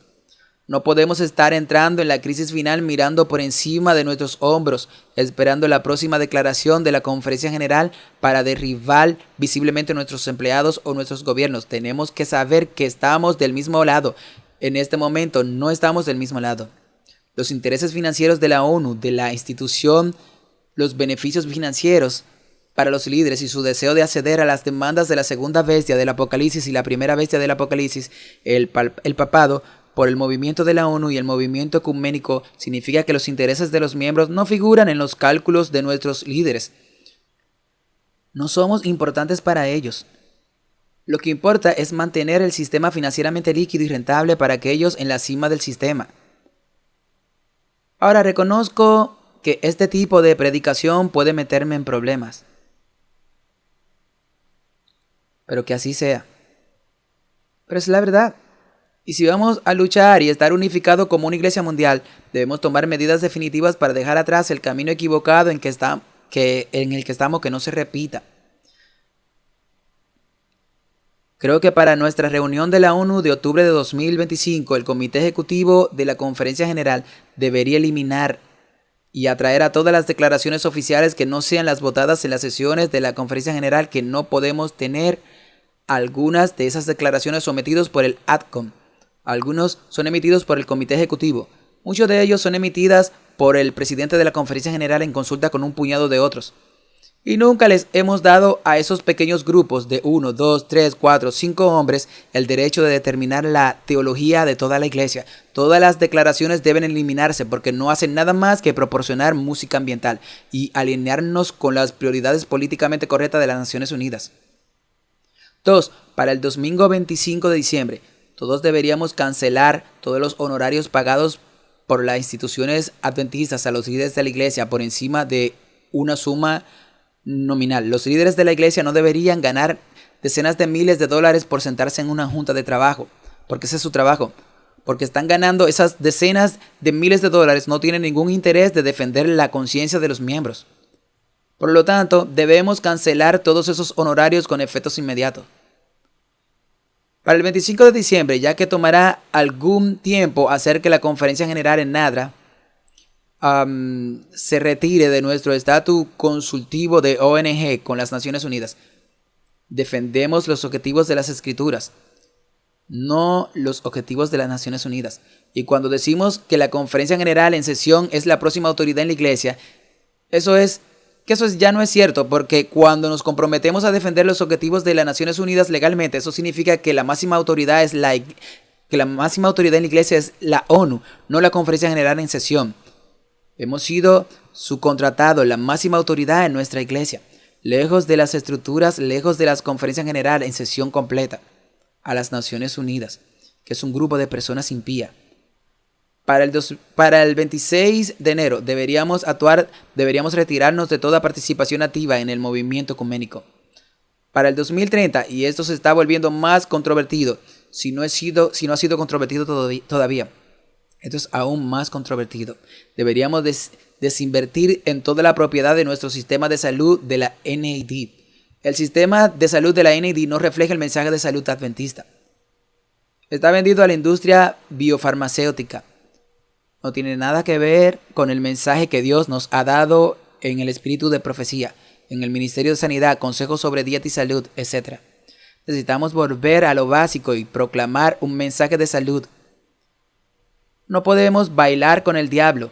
No podemos estar entrando en la crisis final mirando por encima de nuestros hombros, esperando la próxima declaración de la conferencia general para derribar visiblemente nuestros empleados o nuestros gobiernos. Tenemos que saber que estamos del mismo lado. En este momento no estamos del mismo lado. Los intereses financieros de la ONU, de la institución, los beneficios financieros para los líderes y su deseo de acceder a las demandas de la segunda bestia del Apocalipsis y la primera bestia del Apocalipsis, el papado, por el movimiento de la ONU y el movimiento ecuménico, significa que los intereses de los miembros no figuran en los cálculos de nuestros líderes. No somos importantes para ellos. Lo que importa es mantener el sistema financieramente líquido y rentable para aquellos en la cima del sistema. Ahora reconozco que este tipo de predicación puede meterme en problemas. Pero que así sea. Pero es la verdad. Y si vamos a luchar y estar unificados como una iglesia mundial, debemos tomar medidas definitivas para dejar atrás el camino equivocado en el que estamos, que no se repita. Creo que para nuestra reunión de la ONU de octubre de 2025, el Comité Ejecutivo de la Conferencia General debería eliminar y atraer a todas las declaraciones oficiales que no sean las votadas en las sesiones de la Conferencia General, que no podemos tener algunas de esas declaraciones sometidas por el ADCOM. Algunos son emitidos por el Comité Ejecutivo. Muchos de ellos son emitidas por el presidente de la Conferencia General en consulta con un puñado de otros. Y nunca les hemos dado a esos pequeños grupos de 1, 2, 3, 4, 5 hombres el derecho de determinar la teología de toda la iglesia. Todas las declaraciones deben eliminarse porque no hacen nada más que proporcionar música ambiental y alinearnos con las prioridades políticamente correctas de las Naciones Unidas. 2. Para el domingo 25 de diciembre, todos deberíamos cancelar todos los honorarios pagados por las instituciones adventistas a los líderes de la iglesia por encima de una suma nominal. Los líderes de la iglesia no deberían ganar decenas de miles de dólares por sentarse en una junta de trabajo, porque ese es su trabajo. Porque están ganando esas decenas de miles de dólares, no tienen ningún interés de defender la conciencia de los miembros. Por lo tanto, debemos cancelar todos esos honorarios con efectos inmediatos. Para el 25 de diciembre, ya que tomará algún tiempo hacer que la conferencia general en NADRA se retire de nuestro estatus consultivo de ONG con las Naciones Unidas, defendemos los objetivos de las Escrituras, no los objetivos de las Naciones Unidas. Y cuando decimos que la conferencia general en sesión es la próxima autoridad en la iglesia, eso es que eso ya no es cierto, porque cuando nos comprometemos a defender los objetivos de las Naciones Unidas legalmente, eso significa que la máxima autoridad que la máxima autoridad en la iglesia es la ONU, no la Conferencia General en sesión. Hemos sido subcontratados, la máxima autoridad en nuestra iglesia, lejos de las estructuras, lejos de las conferencias generales en sesión completa, a las Naciones Unidas, que es un grupo de personas impías. Para el 26 de enero deberíamos retirarnos de toda participación activa en el movimiento ecuménico. Para el 2030, y esto se está volviendo más controvertido, si no ha sido controvertido todavía, esto es aún más controvertido. Deberíamos desinvertir en toda la propiedad de nuestro sistema de salud de la NAD. El sistema de salud de la NAD no refleja el mensaje de salud adventista. Está vendido a la industria biofarmacéutica. No tiene nada que ver con el mensaje que Dios nos ha dado en el espíritu de profecía, en el Ministerio de Sanidad, consejos sobre dieta y salud, etc. Necesitamos volver a lo básico y proclamar un mensaje de salud. No podemos bailar con el diablo.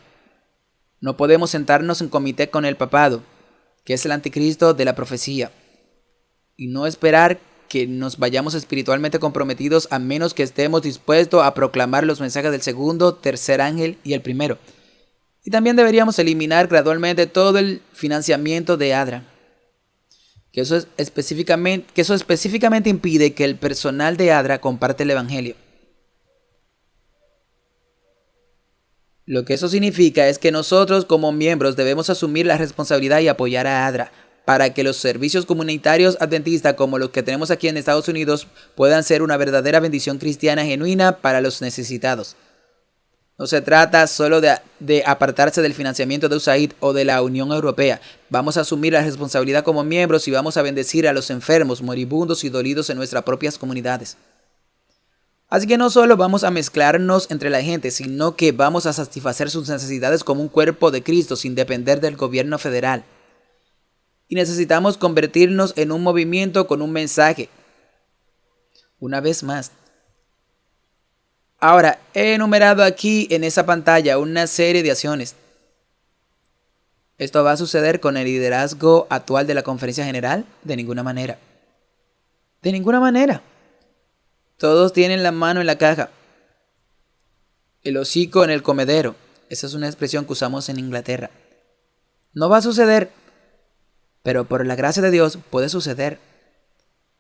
No podemos sentarnos en comité con el papado, que es el anticristo de la profecía, y no esperar que nos vayamos espiritualmente comprometidos a menos que estemos dispuestos a proclamar los mensajes del segundo, tercer ángel y el primero. Y también deberíamos eliminar gradualmente todo el financiamiento de ADRA, que eso específicamente impide que el personal de ADRA comparte el evangelio. Lo que eso significa es que nosotros como miembros debemos asumir la responsabilidad y apoyar a ADRA para que los servicios comunitarios adventistas como los que tenemos aquí en Estados Unidos puedan ser una verdadera bendición cristiana genuina para los necesitados. No se trata solo de apartarse del financiamiento de USAID o de la Unión Europea. Vamos a asumir la responsabilidad como miembros y vamos a bendecir a los enfermos, moribundos y dolidos en nuestras propias comunidades. Así que no solo vamos a mezclarnos entre la gente, sino que vamos a satisfacer sus necesidades como un cuerpo de Cristo sin depender del gobierno federal. Y necesitamos convertirnos en un movimiento con un mensaje. Una vez más. Ahora, he enumerado aquí en esa pantalla una serie de acciones. ¿Esto va a suceder con el liderazgo actual de la Conferencia General? De ninguna manera. De ninguna manera. Todos tienen la mano en la caja. El hocico en el comedero. Esa es una expresión que usamos en Inglaterra. No va a suceder. Pero por la gracia de Dios puede suceder.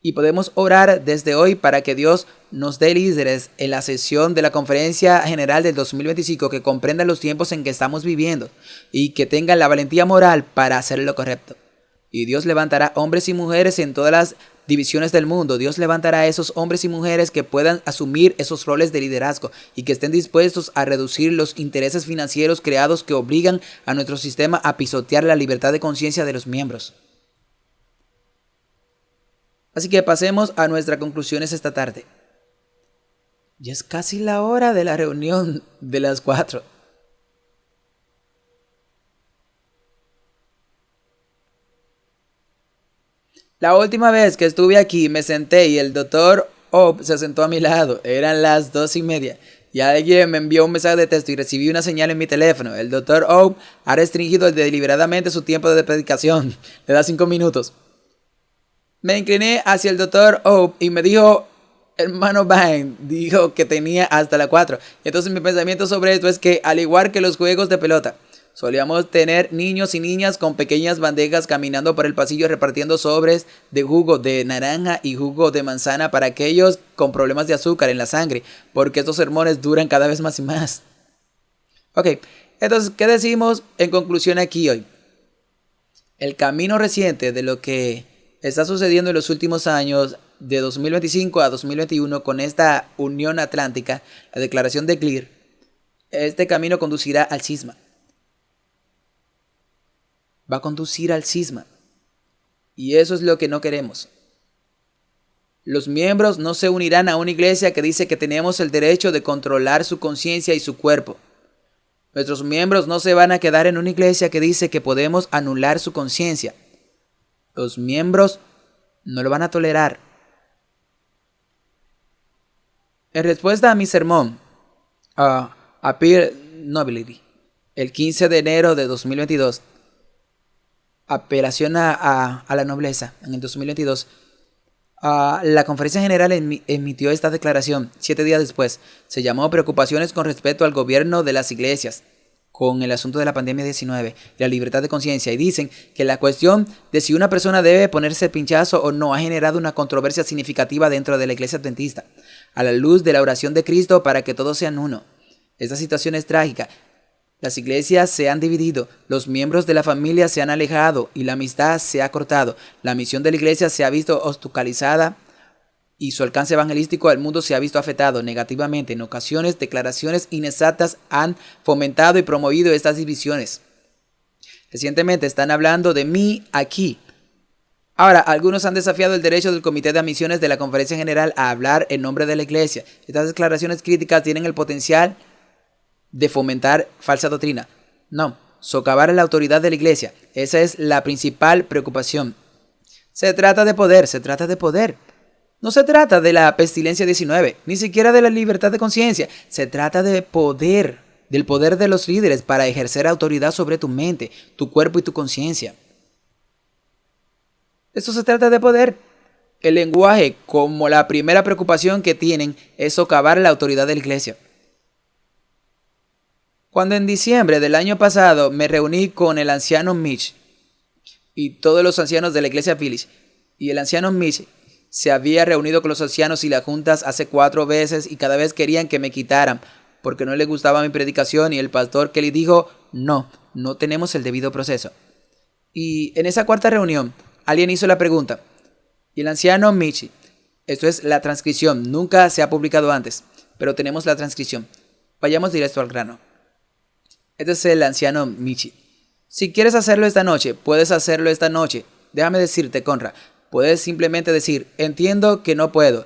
Y podemos orar desde hoy para que Dios nos dé líderes en la sesión de la Conferencia General del 2025 que comprendan los tiempos en que estamos viviendo y que tengan la valentía moral para hacer lo correcto. Y Dios levantará hombres y mujeres en todas las divisiones del mundo. Dios levantará a esos hombres y mujeres que puedan asumir esos roles de liderazgo y que estén dispuestos a reducir los intereses financieros creados que obligan a nuestro sistema a pisotear la libertad de conciencia de los miembros. Así que pasemos a nuestras conclusiones esta tarde. Ya es casi la hora de la reunión de las 4. La última vez que estuve aquí me senté y el doctor Ob se sentó a mi lado. Eran las 2:30 y alguien me envió un mensaje de texto y recibí una señal en mi teléfono. El doctor Ob ha restringido deliberadamente su tiempo de predicación. Le da 5 minutos. Me incliné hacia el doctor Ob y me dijo, hermano Vine, dijo que tenía hasta las 4. Y entonces mi pensamiento sobre esto es que al igual que los juegos de pelota, solíamos tener niños y niñas con pequeñas bandejas caminando por el pasillo repartiendo sobres de jugo de naranja y jugo de manzana para aquellos con problemas de azúcar en la sangre, porque estos sermones duran cada vez más y más. Ok, entonces, ¿qué decimos en conclusión aquí hoy? El camino reciente de lo que está sucediendo en los últimos años, de 2025 a 2021, con esta Unión Atlántica, la declaración de Clear, este camino conducirá al cisma. Va a conducir al cisma. Y eso es lo que no queremos. Los miembros no se unirán a una iglesia que dice que tenemos el derecho de controlar su conciencia y su cuerpo. Nuestros miembros no se van a quedar en una iglesia que dice que podemos anular su conciencia. Los miembros no lo van a tolerar. En respuesta a mi sermón, Appeal Nobility, el 15 de enero de 2022, apelación a la nobleza en el 2022, la Conferencia General emitió esta declaración 7 días después. Se llamó Preocupaciones con respecto al gobierno de las iglesias con el asunto de la pandemia 19 y la libertad de conciencia, y dicen que la cuestión de si una persona debe ponerse el pinchazo o no ha generado una controversia significativa dentro de la iglesia adventista, a la luz de la oración de Cristo para que todos sean uno. Esta situación es trágica. Las iglesias se han dividido, los miembros de la familia se han alejado y la amistad se ha cortado. La misión de la iglesia se ha visto obstaculizada y su alcance evangelístico al mundo se ha visto afectado negativamente. En ocasiones, declaraciones inexactas han fomentado y promovido estas divisiones. Recientemente están hablando de mí aquí. Ahora, algunos han desafiado el derecho del Comité de Admisiones de la Conferencia General a hablar en nombre de la iglesia. Estas declaraciones críticas tienen el potencial de fomentar falsa doctrina. No, socavar la autoridad de la iglesia. Esa es la principal preocupación. Se trata de poder, se trata de poder. No se trata de la pestilencia 19, ni siquiera de la libertad de conciencia. Se trata de poder, del poder de los líderes para ejercer autoridad sobre tu mente, tu cuerpo y tu conciencia. Esto se trata de poder. El lenguaje, como la primera preocupación que tienen, es socavar la autoridad de la iglesia. Cuando en diciembre del año pasado me reuní con el anciano Mitch y todos los ancianos de la iglesia Village, y el anciano Mitch se había reunido con los ancianos y las juntas hace 4 veces y cada vez querían que me quitaran porque no le gustaba mi predicación, y el pastor Kelly dijo, no tenemos el debido proceso. Y en esa 4ª reunión alguien hizo la pregunta, y el anciano Mitch, esto es la transcripción, nunca se ha publicado antes, pero tenemos la transcripción, vayamos directo al grano. Este es el anciano Michi. Si quieres hacerlo esta noche, puedes hacerlo esta noche. Déjame decirte, Conrad, puedes simplemente decir, entiendo que no puedo.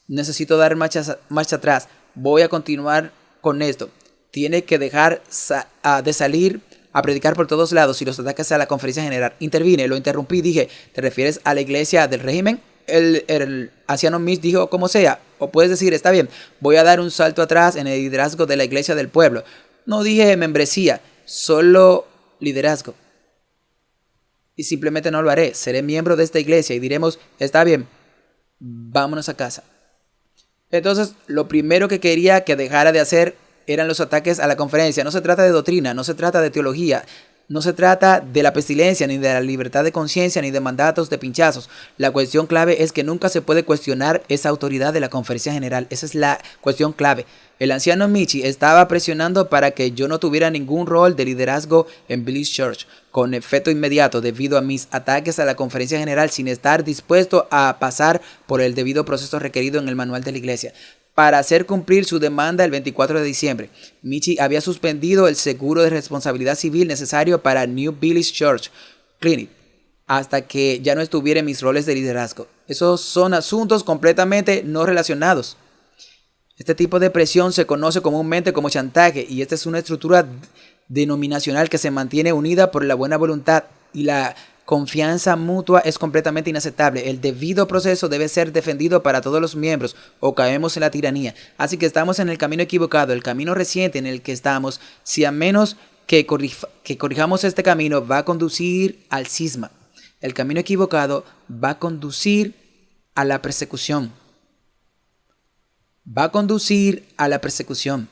Necesito dar marcha atrás. Voy a continuar con esto. Tiene que dejar de salir a predicar por todos lados y los ataques a la Conferencia General. Intervine, lo interrumpí, dije, ¿te refieres a la iglesia del régimen? El anciano Mitch dijo, como sea. O puedes decir, está bien, voy a dar un salto atrás en el liderazgo de la iglesia del pueblo. No dije membresía, solo liderazgo. Y simplemente no lo haré. Seré miembro de esta iglesia y diremos, está bien, vámonos a casa. Entonces, lo primero que quería que dejara de hacer eran los ataques a la conferencia. No se trata de doctrina, no se trata de teología, no se trata de la pestilencia, ni de la libertad de conciencia, ni de mandatos de pinchazos. La cuestión clave es que nunca se puede cuestionar esa autoridad de la Conferencia General. Esa es la cuestión clave. El anciano Michi estaba presionando para que yo no tuviera ningún rol de liderazgo en Village Church, con efecto inmediato debido a mis ataques a la Conferencia General sin estar dispuesto a pasar por el debido proceso requerido en el manual de la iglesia. Para hacer cumplir su demanda el 24 de diciembre, Michi había suspendido el seguro de responsabilidad civil necesario para New Village Church Clinic hasta que ya no estuviera en mis roles de liderazgo. Esos son asuntos completamente no relacionados. Este tipo de presión se conoce comúnmente como chantaje, y esta es una estructura denominacional que se mantiene unida por la buena voluntad, y la confianza mutua es completamente inaceptable. El debido proceso debe ser defendido para todos los miembros o caemos en la tiranía. Así que estamos en el camino equivocado, el camino reciente en el que estamos, si a menos que corrijamos este camino, va a conducir al cisma. El camino equivocado va a conducir a la persecución. Va a conducir a la persecución.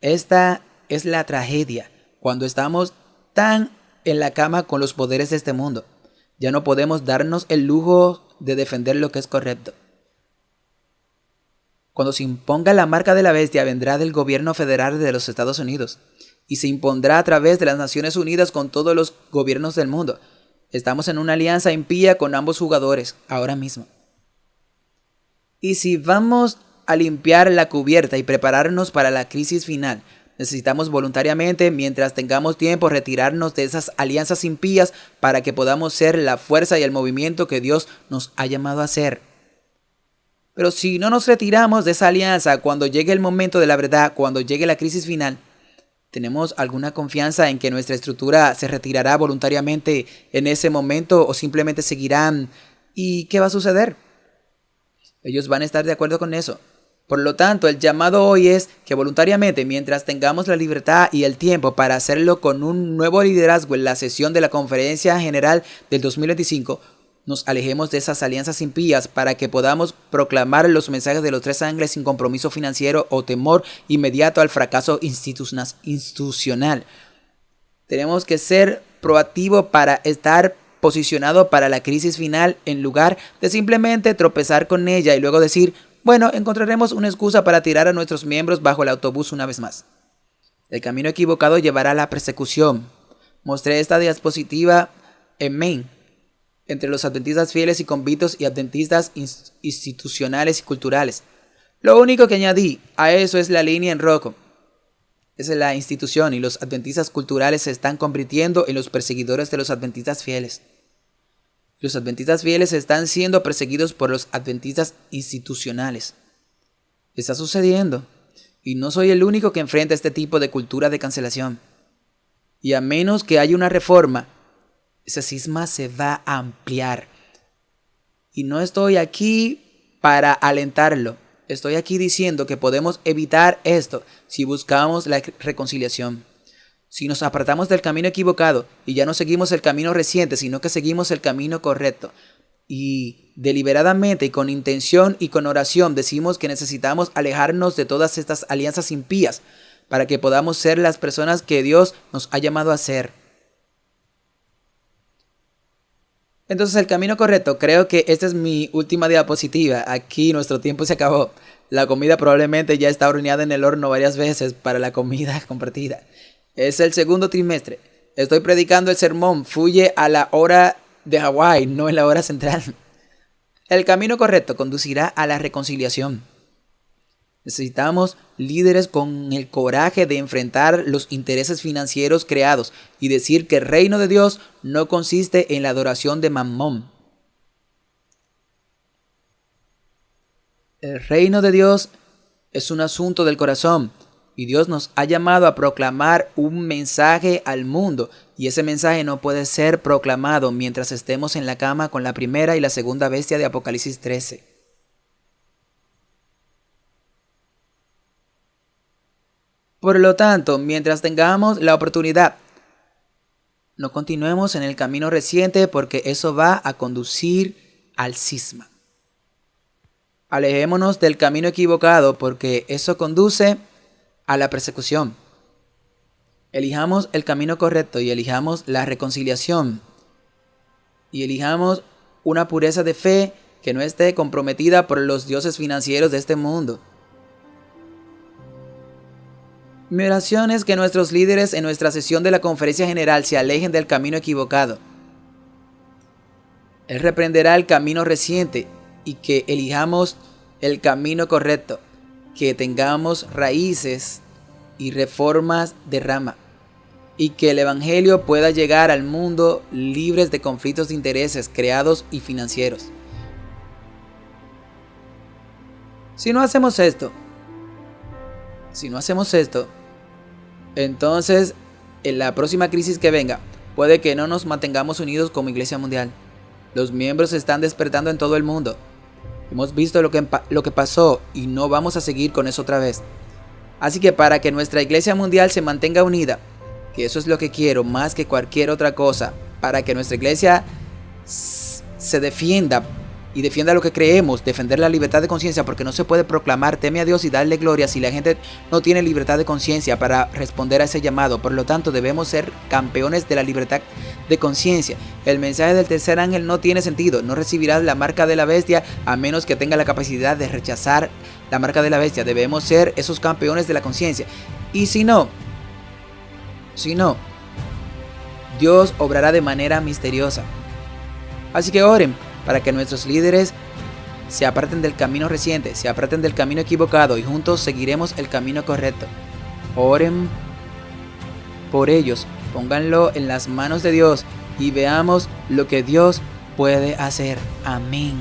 Esta es la tragedia cuando estamos tan en la cama con los poderes de este mundo. Ya no podemos darnos el lujo de defender lo que es correcto. Cuando se imponga la marca de la bestia, vendrá del gobierno federal de los Estados Unidos y se impondrá a través de las Naciones Unidas con todos los gobiernos del mundo. Estamos en una alianza impía con ambos jugadores ahora mismo. Y si vamos a limpiar la cubierta y prepararnos para la crisis final, necesitamos voluntariamente, mientras tengamos tiempo, retirarnos de esas alianzas impías para que podamos ser la fuerza y el movimiento que Dios nos ha llamado a ser. Pero si no nos retiramos de esa alianza cuando llegue el momento de la verdad, cuando llegue la crisis final, ¿tenemos alguna confianza en que nuestra estructura se retirará voluntariamente en ese momento o simplemente seguirán? ¿Y qué va a suceder? Ellos van a estar de acuerdo con eso. Por lo tanto, el llamado hoy es que voluntariamente, mientras tengamos la libertad y el tiempo para hacerlo con un nuevo liderazgo en la sesión de la Conferencia General del 2025, nos alejemos de esas alianzas impías para que podamos proclamar los mensajes de los tres ángeles sin compromiso financiero o temor inmediato al fracaso institucional. Tenemos que ser proactivos para estar posicionado para la crisis final en lugar de simplemente tropezar con ella y luego decir, bueno, encontraremos una excusa para tirar a nuestros miembros bajo el autobús una vez más. El camino equivocado llevará a la persecución. Mostré esta diapositiva en Maine, entre los adventistas fieles y convictos y adventistas institucionales y culturales. Lo único que añadí a eso es la línea en rojo. Es la institución y los adventistas culturales se están convirtiendo en los perseguidores de los adventistas fieles. Los adventistas fieles están siendo perseguidos por los adventistas institucionales. Está sucediendo. Y no soy el único que enfrenta este tipo de cultura de cancelación. Y a menos que haya una reforma, ese cisma se va a ampliar. Y no estoy aquí para alentarlo. Estoy aquí diciendo que podemos evitar esto si buscamos la reconciliación. Si nos apartamos del camino equivocado y ya no seguimos el camino reciente, sino que seguimos el camino correcto. Y deliberadamente y con intención y con oración decimos que necesitamos alejarnos de todas estas alianzas impías para que podamos ser las personas que Dios nos ha llamado a ser. Entonces el camino correcto, creo que esta es mi última diapositiva. Aquí nuestro tiempo se acabó. La comida probablemente ya está horneada en el horno varias veces para la comida compartida. Es el segundo trimestre. Estoy predicando el sermón. Fluye a la hora de Hawái, no en la hora central. El camino correcto conducirá a la reconciliación. Necesitamos líderes con el coraje de enfrentar los intereses financieros creados y decir que el reino de Dios no consiste en la adoración de Mamón. El reino de Dios es un asunto del corazón. Y Dios nos ha llamado a proclamar un mensaje al mundo. Y ese mensaje no puede ser proclamado mientras estemos en la cama con la primera y la segunda bestia de Apocalipsis 13. Por lo tanto, mientras tengamos la oportunidad, no continuemos en el camino reciente porque eso va a conducir al cisma. Alejémonos del camino equivocado porque eso conduce a la persecución. Elijamos el camino correcto y elijamos la reconciliación. Y elijamos una pureza de fe que no esté comprometida por los dioses financieros de este mundo. Mi oración es que nuestros líderes en nuestra sesión de la Conferencia General se alejen del camino equivocado. Él reprenderá el camino reciente y que elijamos el camino correcto. Que tengamos raíces y reformas de rama y que el evangelio pueda llegar al mundo libres de conflictos de intereses creados y financieros. Si no hacemos esto, entonces en la próxima crisis que venga, puede que no nos mantengamos unidos como Iglesia Mundial. Los miembros se están despertando en todo el mundo. Hemos visto lo que pasó y no vamos a seguir con eso otra vez. Así que para que nuestra Iglesia Mundial se mantenga unida, que eso es lo que quiero más que cualquier otra cosa, para que nuestra Iglesia se defienda y defienda lo que creemos, defender la libertad de conciencia, porque no se puede proclamar teme a Dios y darle gloria si la gente no tiene libertad de conciencia para responder a ese llamado. Por lo tanto, debemos ser campeones de la libertad de conciencia. El mensaje del tercer ángel no tiene sentido. No recibirás la marca de la bestia a menos que tenga la capacidad de rechazar la marca de la bestia. Debemos ser esos campeones de la conciencia. Y si no, Dios obrará de manera misteriosa. Así que oren para que nuestros líderes se aparten del camino reciente, se aparten del camino equivocado y juntos seguiremos el camino correcto. Oren por ellos, pónganlo en las manos de Dios y veamos lo que Dios puede hacer. Amén.